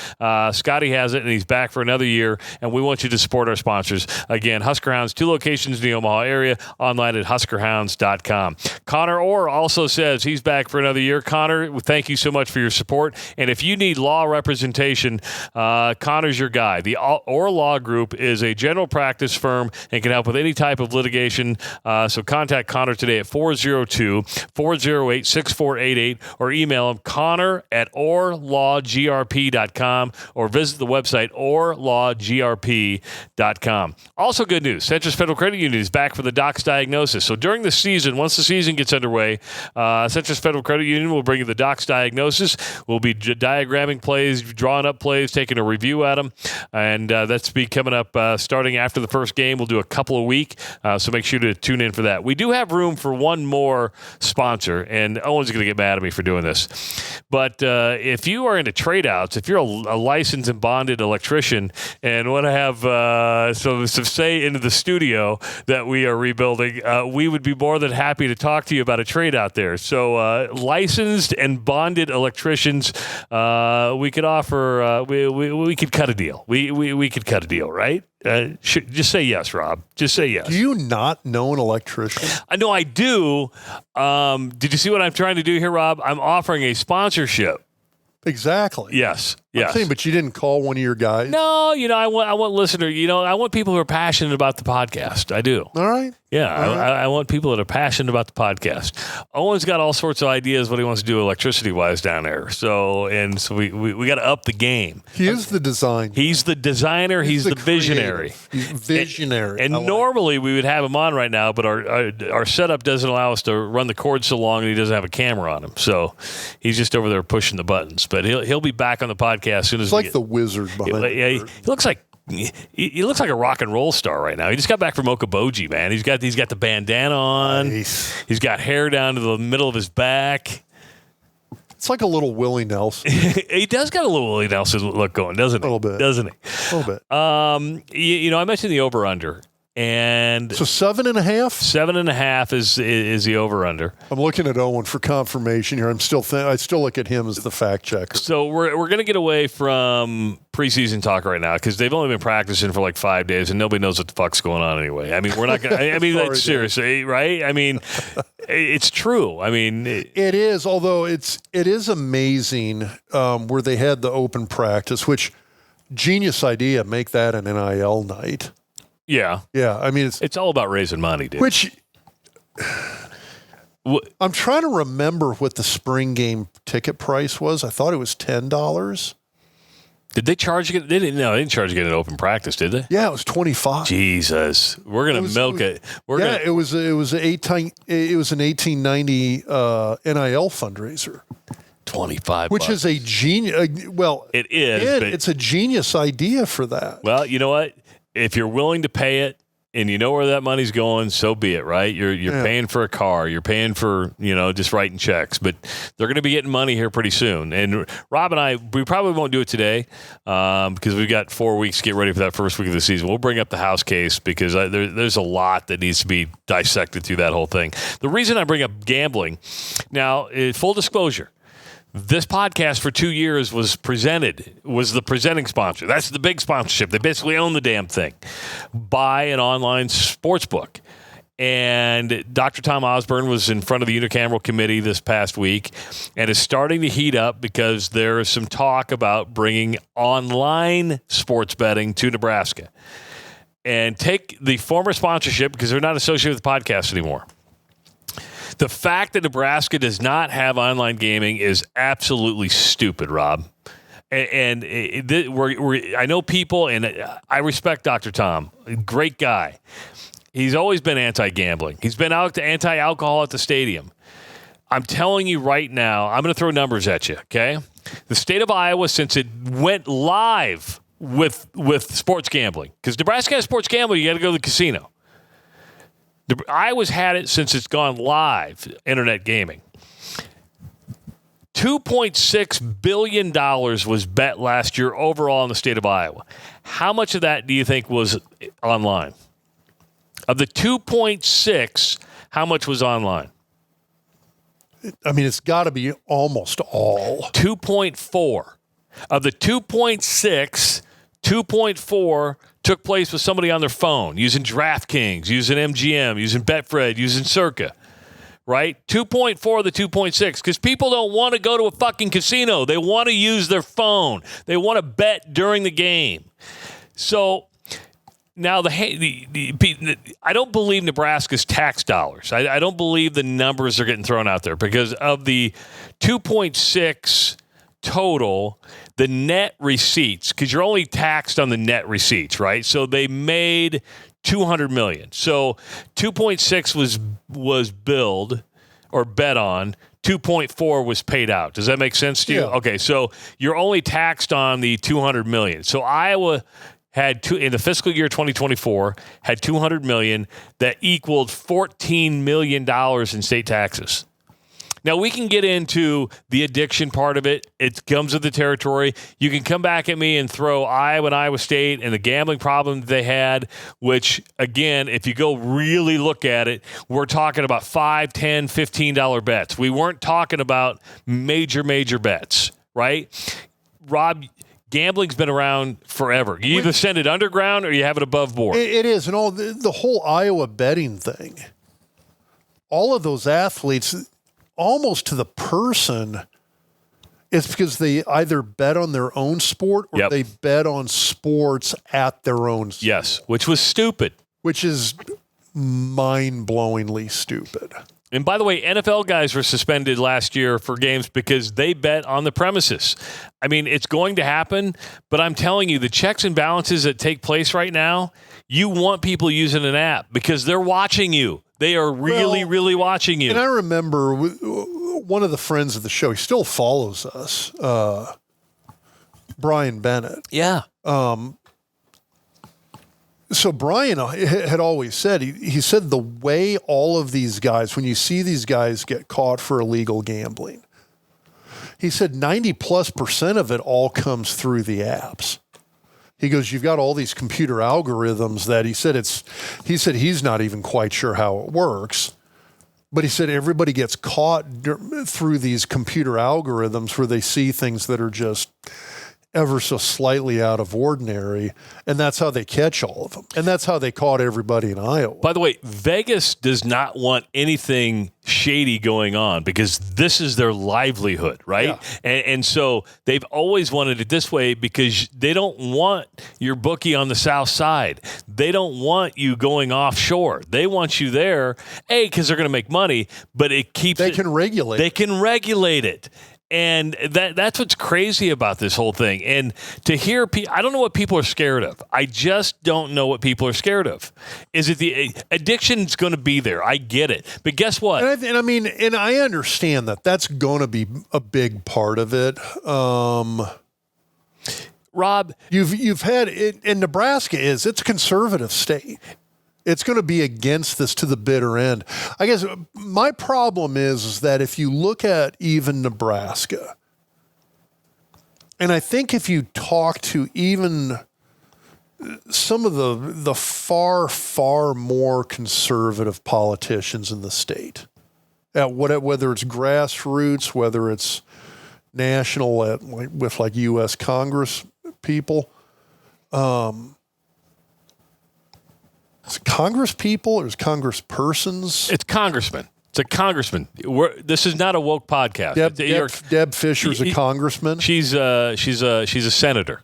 S1: Scotty has it, and he's back for another year, and we want you to support our sponsors. Again, Husker Hounds, 2 locations in the Omaha area, online at huskerhounds.com. Connor Orr also says he's back for another year. Connor, thank you so much for your support, and if you need law representation, Connor's your guy. The Orr Law Group is a general practice firm and can help with any type of litigation, so contact Connor today at 402-408-6488 or email him connor@orlawgrp.com or visit the website orlawgrp.com. Also good news, Centris Federal Credit Union is back for the Doc's Diagnosis. So during the season, once the season gets underway, Centris Federal Credit Union will bring you the Doc's Diagnosis. We'll be diagramming plays, drawing up plays, taking a review at them, and that's be coming up starting after the first game. We'll do a couple a week, so make sure to tune in for that. We do have room for one more sponsor, and Owen's going to get mad at me for doing this. But if you are into trade-outs, if you're a licensed and bonded electrician and want to have some say into the studio that we are rebuilding, we would be more than happy to talk to you about a trade-out there. So licensed and bonded electricians, we could offer, we could cut a deal. We could cut a deal, right? Just say yes, Rob. Just say yes.
S2: Do you not know an electrician?
S1: I know I do. Did you see what I'm trying to do here, Rob? I'm offering a sponsorship.
S2: Exactly.
S1: Yes.
S2: I'm saying, but you didn't call one of your guys?
S1: No, I want listeners, I want people who are passionate about the podcast. I do.
S2: All right.
S1: Yeah, I want people that are passionate about the podcast. Owen's got all sorts of ideas what he wants to do electricity-wise down there. So we got to up the game.
S2: He is the designer.
S1: He's the designer. He's the visionary.
S2: He's visionary.
S1: And normally we would have him on right now, but our setup doesn't allow us to run the cord so long, and he doesn't have a camera on him. So he's just over there pushing the buttons. But he'll be back on the podcast as soon as
S2: it's like the wizard behind
S1: he looks like he looks like a rock and roll star right now. He just got back from Okoboji, man. He's got the bandana on.
S2: Nice.
S1: He's got hair down to the middle of his back.
S2: It's like a little Willie Nelson.
S1: He does got a little Willie Nelson look going, doesn't he?
S2: A little bit.
S1: Doesn't he?
S2: little bit.
S1: I mentioned the over-under. And
S2: so 7.5?
S1: 7.5 is the over-under.
S2: I'm looking at Owen for confirmation here. I still look at him as the fact checker.
S1: So we're going to get away from preseason talk right now because they've only been practicing for like 5 days and nobody knows what the fuck's going on anyway. I mean, we're not going to – I mean, that's seriously, right? I mean, it's true. I mean –
S2: It is, although it is amazing where they had the open practice, which genius idea, make that an NIL night.
S1: Yeah.
S2: Yeah. I mean,
S1: it's all about raising money, dude.
S2: Which I'm trying to remember what the spring game ticket price was. I thought it was $10.
S1: Did they charge you? They didn't charge you to get an open practice, did they?
S2: Yeah, it was $25.
S1: Jesus. We're going to milk it.
S2: It was an 1890 NIL fundraiser.
S1: $25.
S2: Which is a genius.
S1: It is.
S2: It's a genius idea for that.
S1: Well, you know what? If you're willing to pay it and you know where that money's going, so be it, right? You're paying for a car. You're paying for, just writing checks. But they're going to be getting money here pretty soon. And Rob and I, we probably won't do it today because we've got 4 weeks to get ready for that first week of the season. We'll bring up the house case because there's a lot that needs to be dissected through that whole thing. The reason I bring up gambling, now, full disclosure, this podcast for 2 years was the presenting sponsor. That's the big sponsorship. They basically own the damn thing by an online sports book. And Dr. Tom Osborne was in front of the unicameral committee this past week and is starting to heat up because there is some talk about bringing online sports betting to Nebraska. And take the former sponsorship because they're not associated with the podcast anymore. The fact that Nebraska does not have online gaming is absolutely stupid, Rob. And I know people, and I respect Dr. Tom. Great guy. He's always been anti-gambling. He's been out to anti-alcohol at the stadium. I'm telling you right now, I'm going to throw numbers at you, okay? The state of Iowa, since it went live with sports gambling, because Nebraska has sports gambling, you got to go to the casino. Iowa's had it since it's gone live, internet gaming. $2.6 billion was bet last year overall in the state of Iowa. How much of that do you think was online? Of the 2.6, how much was online?
S2: I mean, it's got to be almost all.
S1: 2.4. Of the 2.6, 2.4 took place with somebody on their phone, using DraftKings, using MGM, using Betfred, using Circa, right? 2.4 of the 2.6, because people don't want to go to a fucking casino. They want to use their phone. They want to bet during the game. So now I don't believe Nebraska's tax dollars. I don't believe the numbers are getting thrown out there because of the 2.6 total, the net receipts, because you're only taxed on the net receipts, right? So they made $200 million. So 2.6 was billed or bet on. 2.4 was paid out. Does that make sense to you?
S2: Yeah.
S1: Okay, so you're only taxed on the $200 million. So Iowa had in the fiscal year 2024 had $200 million that equaled $14 million in state taxes. Now, we can get into the addiction part of it. It comes with the territory. You can come back at me and throw Iowa and Iowa State and the gambling problem that they had, which, again, if you go really look at it, we're talking about $5, $10, $15 bets. We weren't talking about major bets, right? Rob, gambling's been around forever. You either send it underground or you have it above board.
S2: It is. And all the whole Iowa betting thing, all of those athletes, almost to the person, it's because they either bet on their own sport or they bet on sports at their own sport.
S1: Yes, which was stupid.
S2: Which is mind-blowingly stupid.
S1: And by the way, NFL guys were suspended last year for games because they bet on the premises. I mean, it's going to happen, but I'm telling you, the checks and balances that take place right now, you want people using an app because they're watching you. They are really watching you.
S2: And I remember one of the friends of the show, he still follows us, Brian Bennett.
S1: Yeah.
S2: So Brian had always said, he said the way all of these guys, when you see these guys get caught for illegal gambling, he said 90+% of it all comes through the apps. He goes, you've got all these computer algorithms that he said he's not even quite sure how it works. But he said everybody gets caught through these computer algorithms where they see things that are just ever so slightly out of ordinary, and that's how they catch all of them. And that's how they caught everybody in Iowa.
S1: By the way, Vegas does not want anything shady going on because this is their livelihood, right?
S2: Yeah.
S1: And so they've always wanted it this way because they don't want your bookie on the south side. They don't want you going offshore. They want you there, because they're going to make money, but it keeps
S2: They can regulate
S1: it. And that's what's crazy about this whole thing. And to hear I don't know what people are scared of. I just don't know what people are scared of. Is it the addiction's going to be there? I get it. But guess what?
S2: And I understand that that's going to be a big part of it.
S1: Rob,
S2: you've had it, and Nebraska it's a conservative state. It's going to be against this to the bitter end. I guess my problem is that if you look at even Nebraska, and I think if you talk to even some of the far, far more conservative politicians in the state, whether it's grassroots, whether it's national with U.S. Congress people, is it Congress people or is Congress persons?
S1: It's congressman. It's a congressman. This is not a woke podcast.
S2: Deb Fisher's a congressman.
S1: She's a senator.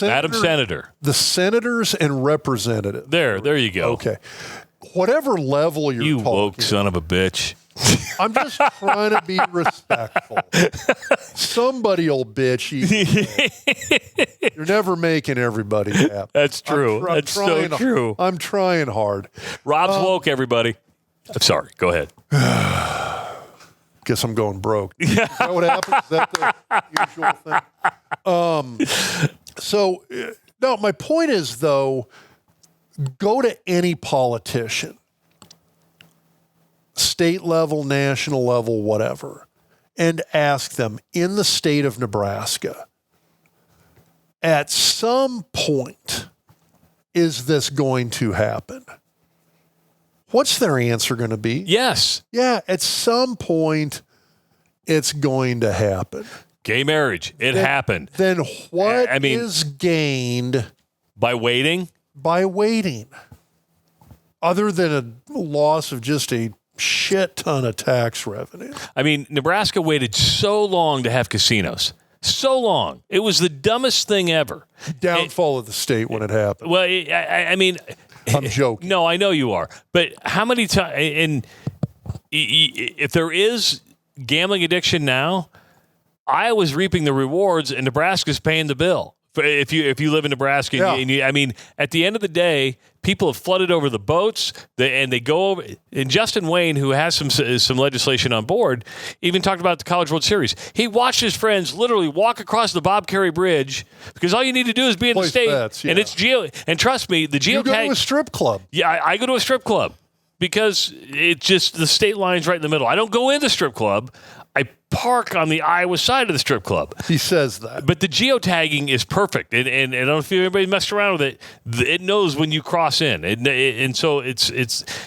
S1: Madam Senator.
S2: The senators and representatives.
S1: There you go.
S2: Okay. Whatever level you're talking.
S1: You woke son of a bitch.
S2: I'm just trying to be respectful. Somebody will bitch you. You're never making everybody happy.
S1: That's true. That's so true.
S2: I'm trying hard.
S1: Rob's woke, everybody. I'm sorry. Go ahead.
S2: Guess I'm going broke. Is that what happens? Is that the usual thing? No, my point is, though, go to any politician, state level, national level, whatever, and ask them in the state of Nebraska, at some point, is this going to happen? What's their answer going to be?
S1: Yes.
S2: Yeah, at some point, it's going to happen.
S1: Gay marriage. It happened.
S2: Then what is gained
S1: by waiting?
S2: By waiting. Other than a loss of just a shit ton of tax revenue.
S1: I mean, Nebraska waited so long to have casinos. So long. It was the dumbest thing ever.
S2: Downfall of the state when it happened.
S1: Well, I mean...
S2: I'm joking.
S1: No, I know you are. But how many times... And if there is gambling addiction now, Iowa's reaping the rewards and Nebraska's paying the bill. If you live in Nebraska,
S2: yeah.
S1: I mean, at the end of the day, people have flooded over the boats, and they go over. And Justin Wayne, who has some legislation on board, even talked about the College World Series. He watched his friends literally walk across the Bob Carey Bridge because all you need to do is be in the state, and it's geo. And trust me, the geotag.
S2: You go to a strip club.
S1: Yeah, I go to a strip club because it's just the state line's right in the middle. I don't go in the strip club. I park on the Iowa side of the strip club.
S2: He says that.
S1: But the geotagging is perfect. And I don't know if anybody messed around with it. It knows when you cross in. And so it's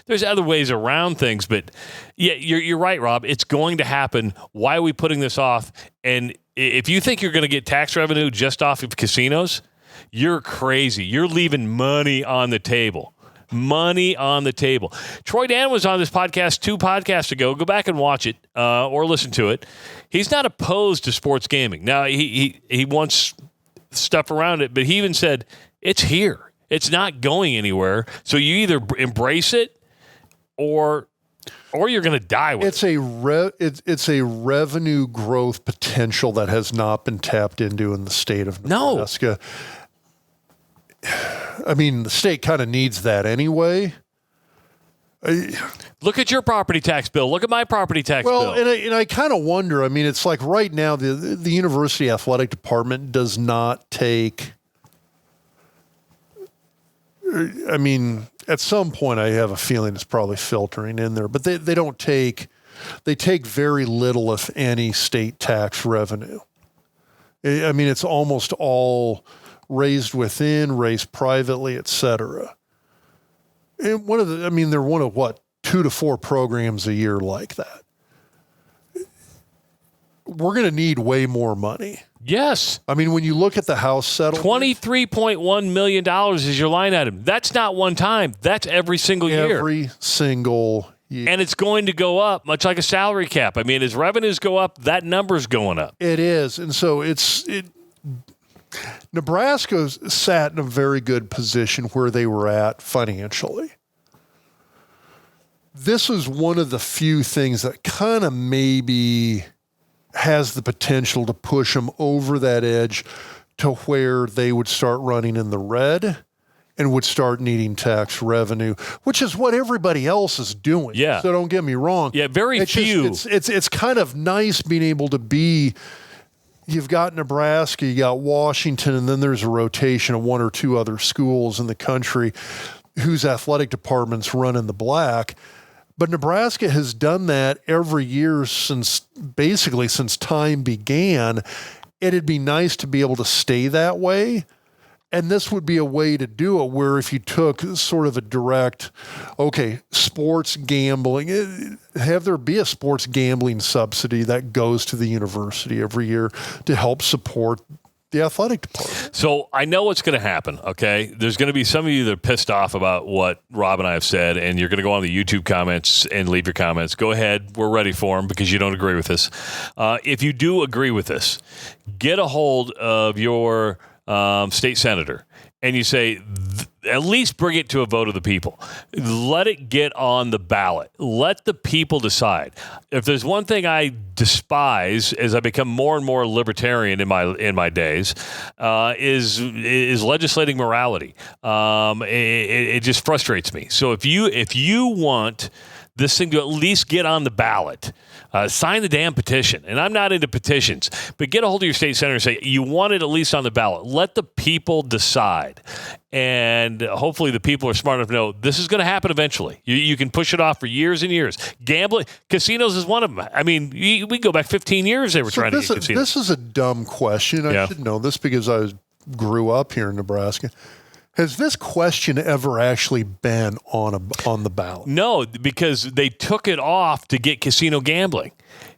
S1: there's other ways around things. But, yeah, you're right, Rob. It's going to happen. Why are we putting this off? And if you think you're going to get tax revenue just off of casinos, you're crazy. You're leaving money on the table. Money on the table. Troy Dan was on this podcast 2 podcasts ago. Go back and watch it or listen to it. He's not opposed to sports gaming. Now, he wants stuff around it, but he even said, it's here. It's not going anywhere. So you either embrace it or you're going to die with it.
S2: It's a revenue growth potential that has not been tapped into in the state of Nebraska. No. I mean, the state kind of needs that anyway.
S1: Look at your property tax bill. Look at my property tax bill.
S2: Well, and I kind of wonder, I mean, it's like right now the university athletic department does not take, I mean, at some point I have a feeling it's probably filtering in there, but they don't take, they take very little, if any, state tax revenue. I mean, it's almost all raised within, raised privately, et cetera. And they're one of 2 to 4 programs a year like that. We're going to need way more money.
S1: Yes.
S2: I mean, when you look at the House settlement,
S1: $23.1 million is your line item. That's not one time. That's every single year.
S2: Every single year.
S1: And it's going to go up, much like a salary cap. I mean, as revenues go up, that number's going up.
S2: It is. And so Nebraska sat in a very good position where they were at financially. This is one of the few things that kind of maybe has the potential to push them over that edge to where they would start running in the red and would start needing tax revenue, which is what everybody else is doing.
S1: Yeah.
S2: So don't get me wrong.
S1: Yeah, very few.
S2: It's kind of nice being able to be, you've got Nebraska, you got Washington, and then there's a rotation of 1 or 2 other schools in the country whose athletic departments run in the black. But Nebraska has done that every year since time began. It'd be nice to be able to stay that way. And this would be a way to do it where if you took sort of a direct, sports gambling, have there be a sports gambling subsidy that goes to the university every year to help support the athletic department.
S1: So I know what's going to happen, okay? There's going to be some of you that are pissed off about what Rob and I have said, and you're going to go on the YouTube comments and leave your comments. Go ahead. We're ready for them because you don't agree with this. If you do agree with this, get a hold of your state senator and you say, at least bring it to a vote of the people. Let it get on the ballot. Let the people decide. If there's one thing I despise as I become more and more libertarian in my days, is legislating morality. It just frustrates me. So if you want this thing to at least get on the ballot, sign the damn petition. And I'm not into petitions, but get a hold of your state senator and say, you want it at least on the ballot. Let the people decide. And hopefully the people are smart enough to know this is going to happen eventually. You can push it off for years and years. Gambling, casinos is one of them. I mean, we go back 15 years they were trying to get casinos.
S2: This is a dumb question. I should know this because I grew up here in Nebraska. Has this question ever actually been on the ballot?
S1: No, because they took it off to get casino gambling.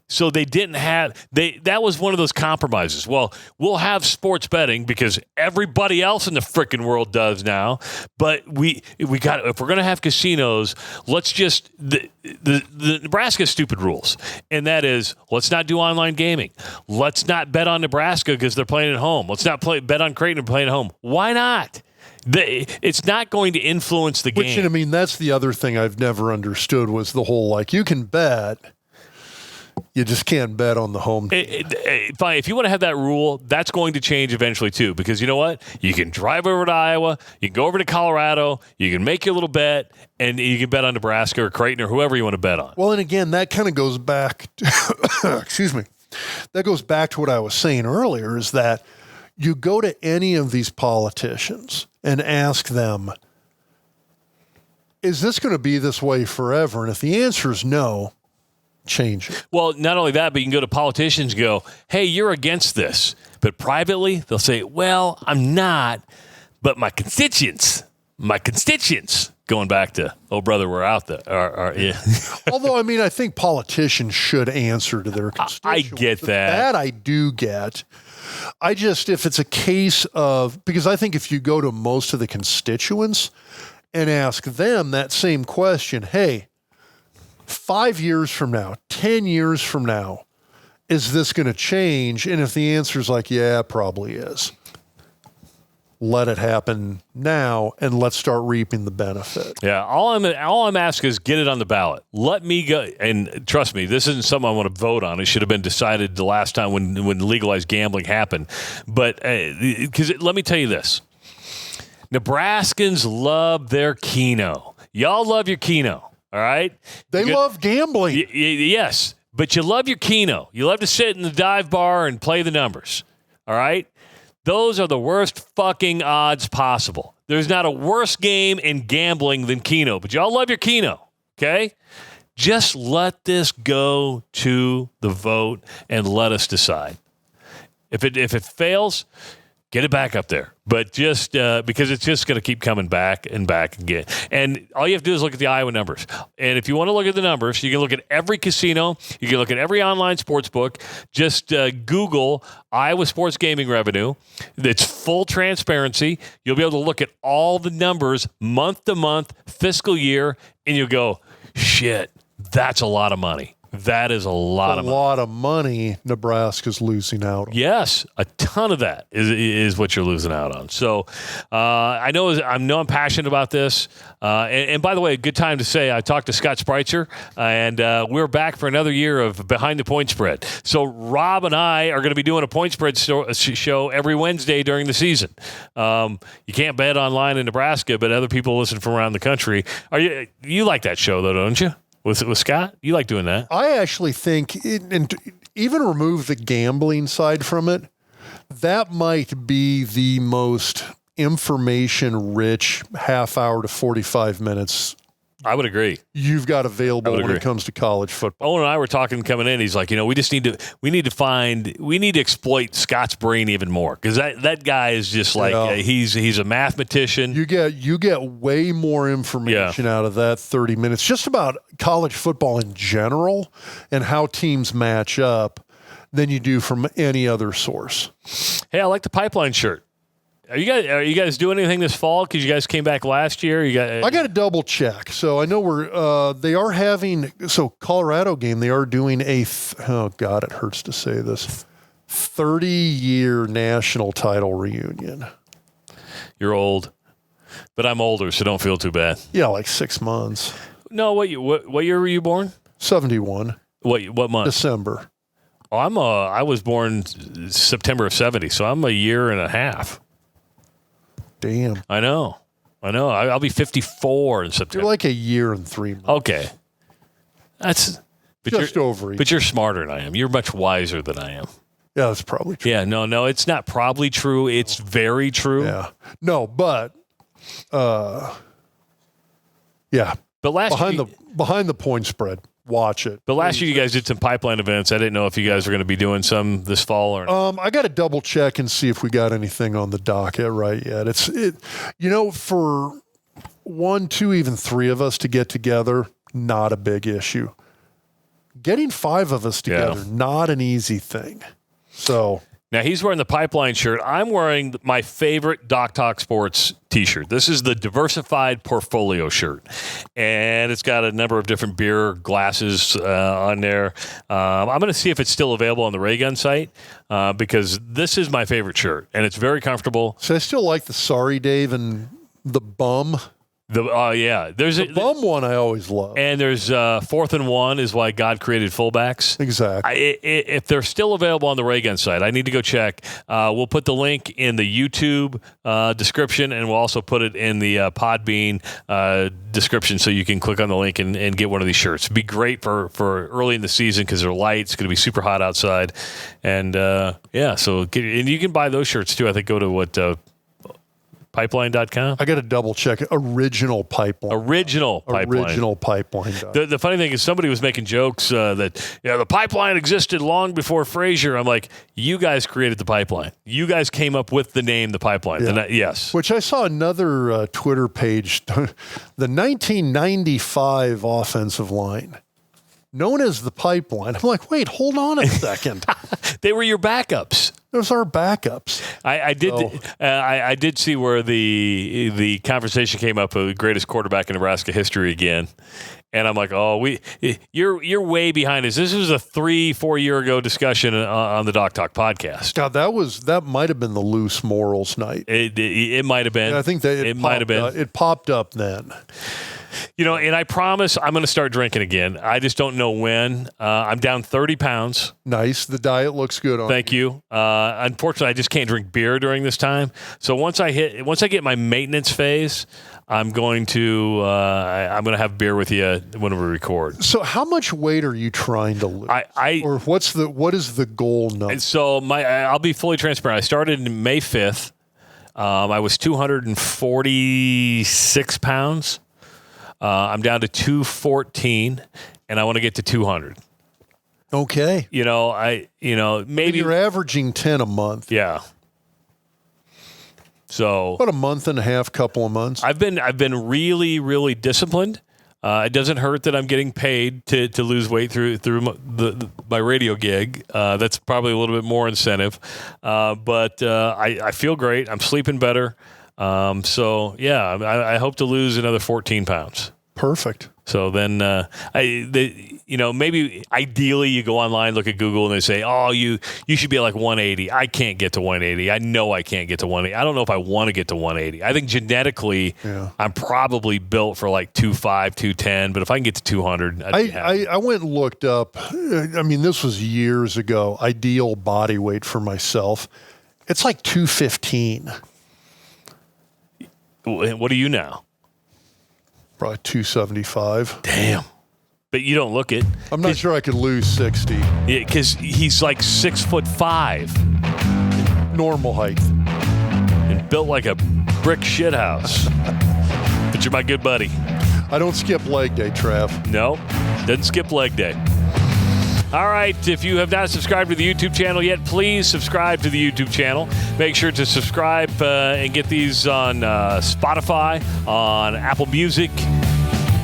S1: So they didn't have that was one of those compromises. Well, we'll have sports betting because everybody else in the frickin' world does now. But we got, if we're gonna have casinos, let's just the Nebraska stupid rules. And that is, let's not do online gaming. Let's not bet on Nebraska because they're playing at home. Let's not bet on Creighton and playing at home. Why not? It's not going to influence the game.
S2: Which, I mean, that's the other thing I've never understood was the whole, you can bet, you just can't bet on the home team.
S1: Fine, if you want to have that rule, that's going to change eventually too, because you know what? You can drive over to Iowa, you can go over to Colorado, you can make your little bet, and you can bet on Nebraska or Creighton or whoever you want to bet on.
S2: Well, and again, that kind of goes back to, excuse me, that goes back to what I was saying earlier, is that you go to any of these politicians and ask them, is this going to be this way forever? And if the answer is no, change it.
S1: Well, not only that, but you can go to politicians and go, hey, you're against this. But privately, they'll say, well, I'm not, but my constituents, going back to, oh, brother, we're out there. Yeah.
S2: Although, I mean, I think politicians should answer to their constituents.
S1: I get that.
S2: That I do get. I just, if it's a case of, because I think if you go to most of the constituents and ask them that same question, hey, 5 years from now, 10 years from now, is this going to change? And if the answer is yeah, it probably is. Let it happen now, and let's start reaping the benefit.
S1: Yeah, all I'm asking is get it on the ballot. Let me go, and trust me, this isn't something I want to vote on. It should have been decided the last time when legalized gambling happened. But because let me tell you this, Nebraskans love their Keno. Y'all love your Keno, all right?
S2: They love gambling.
S1: Yes, but you love your Keno. You love to sit in the dive bar and play the numbers, all right? Those are the worst fucking odds possible. There's not a worse game in gambling than Keno, but y'all love your Keno, okay? Just let this go to the vote and let us decide. If it fails, get it back up there. But just because it's just going to keep coming back and back again. And all you have to do is look at the Iowa numbers. And if you want to look at the numbers, you can look at every casino. You can look at every online sports book. Just Google Iowa sports gaming revenue. It's full transparency. You'll be able to look at all the numbers month to month, fiscal year, and you'll go, shit, that's a lot of money. That is a lot of money Nebraska's losing out on. Yes, a ton of that is what you're losing out on. So I know I'm passionate about this. And by the way, a good time to say I talked to Scott Spreitzer, and we're back for another year of Behind the Point Spread. So Rob and I are going to be doing a point spread show every Wednesday during the season. You can't bet online in Nebraska, but other people listen from around the country. You like that show, though, don't you? With Scott? You like doing that? I actually think, and even remove the gambling side from it, that might be the most information-rich half hour to 45 minutes. I would agree. You've got available when it comes to college football. Owen and I were talking coming in. He's like, we need to exploit Scott's brain even more, because that guy is just like he's a mathematician. You get way more information out of that 30 minutes, just about college football in general and how teams match up, than you do from any other source. Hey, I like the Pipeline shirt. Are you guys doing anything this fall? Because you guys came back last year. I got to double check. So I know they are having, Colorado game, they are doing oh God, it hurts to say this, 30-year national title reunion. You're old, but I'm older, so don't feel too bad. Yeah, like 6 months. No, what year were you born? 71. What month? December. Oh, I was born September of 70, so I'm a year and a half. Damn. I know. I'll be 54 in September. You're like a year and 3 months. Okay. That's just over. But you're smarter than I am. You're much wiser than I am. Yeah, that's probably true. Yeah, no, it's not probably true. It's very true. Yeah. No, but yeah. But behind the point spread. Watch it. But last year you guys did some Pipeline events. I didn't know if you guys were going to be doing some this fall or not. I got to double check and see if we got anything on the docket right yet. For 1, 2, even 3 of us to get together, not a big issue. Getting 5 of us together, not an easy thing. So now he's wearing the Pipeline shirt. I'm wearing my favorite Doc Talk Sports t-shirt. This is the Diversified Portfolio shirt. And it's got a number of different beer glasses on there. I'm going to see if it's still available on the Ray Gun site because this is my favorite shirt. And it's very comfortable. So I still like the Sorry Dave and the Bum. There's the bum one I always love. And there's 4th and 1 is why God created fullbacks. Exactly. If they're still available on the Ray Gun site, I need to go check. We'll put the link in the YouTube description, and we'll also put it in the Podbean description so you can click on the link and get one of these shirts. It'd be great for early in the season because they're light. It's going to be super hot outside. And, and you can buy those shirts too. I think go to Pipeline.com? I got to double check it. Original Pipeline. Original Pipeline. The funny thing is somebody was making jokes that the Pipeline existed long before Frazier. I'm like, you guys created the Pipeline. You guys came up with the name, the Pipeline. Yeah. Yes. Which I saw another Twitter page, the 1995 offensive line. Known as the Pipeline. I'm like, wait, hold on a second. They were your backups. Those are backups. I did see where the conversation came up of the greatest quarterback in Nebraska history again, and I'm like, you're way behind us. This was a 3-4 year ago discussion on the Doc Talk podcast. God, that might have been the loose morals night. It might have been. Yeah, I think that it might have been. It popped up then. And I promise I'm going to start drinking again. I just don't know when. I'm down 30 pounds. Nice. The diet looks good on Thank you. Unfortunately, I just can't drink beer during this time. So once I get my maintenance phase, I'm going to have beer with you when we record. So how much weight are you trying to lose? Or what is the goal number? So I'll be fully transparent. I started in May 5th. I was 246 pounds. I'm down to 214, and I want to get to 200.
S2: Okay.
S1: Maybe
S2: you're averaging 10 a month.
S1: Yeah. So
S2: about a month and a half, couple of months.
S1: I've been really, really disciplined. It doesn't hurt that I'm getting paid to lose weight through my radio gig. That's probably a little bit more incentive. But I feel great. I'm sleeping better. So yeah, I hope to lose another 14 pounds.
S2: Perfect.
S1: So then, maybe ideally you go online, look at Google, and they say, oh, you should be like 180. I can't get to 180. I know I can't get to 180. I don't know if I want to get to 180. I think genetically, I'm probably built for like 2.5, 210. But if I can get to 200, I'd be happy.
S2: I went and looked up. I mean, this was years ago. Ideal body weight for myself. It's like 215.
S1: What are you now?
S2: Probably 275.
S1: Damn. But you don't look it.
S2: I'm not sure I could lose 60.
S1: Yeah, because he's like 6'5".
S2: Normal height.
S1: And built like a brick shithouse. But you're my good buddy.
S2: I don't skip leg day, Trav.
S1: No, doesn't skip leg day. All right, if you have not subscribed to the YouTube channel yet, please subscribe to the YouTube channel. Make sure to subscribe and get these on Spotify, on Apple Music,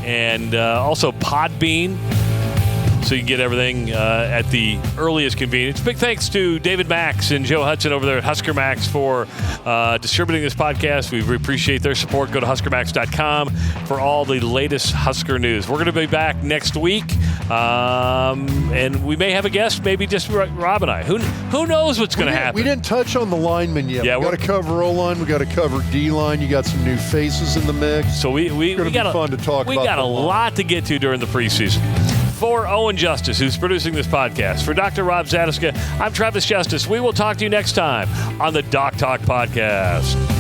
S1: and also Podbean, so you can get everything at the earliest convenience. Big thanks to David Max and Joe Hudson over there at Husker Max for distributing this podcast. We appreciate their support. Go to huskermax.com for all the latest Husker news. We're going to be back next week, and we may have a guest, maybe just Rob and I. Who knows what's going to happen?
S2: We didn't touch on the linemen yet.
S1: Yeah,
S2: we got to cover O-line. We got to cover D-line. You got some new faces in the mix.
S1: So we got
S2: fun to talk about.
S1: We got a lot to get to during the preseason. For Owen Justice, who's producing this podcast, for Dr. Rob Zadiska, I'm Travis Justice. We will talk to you next time on the Doc Talk Podcast.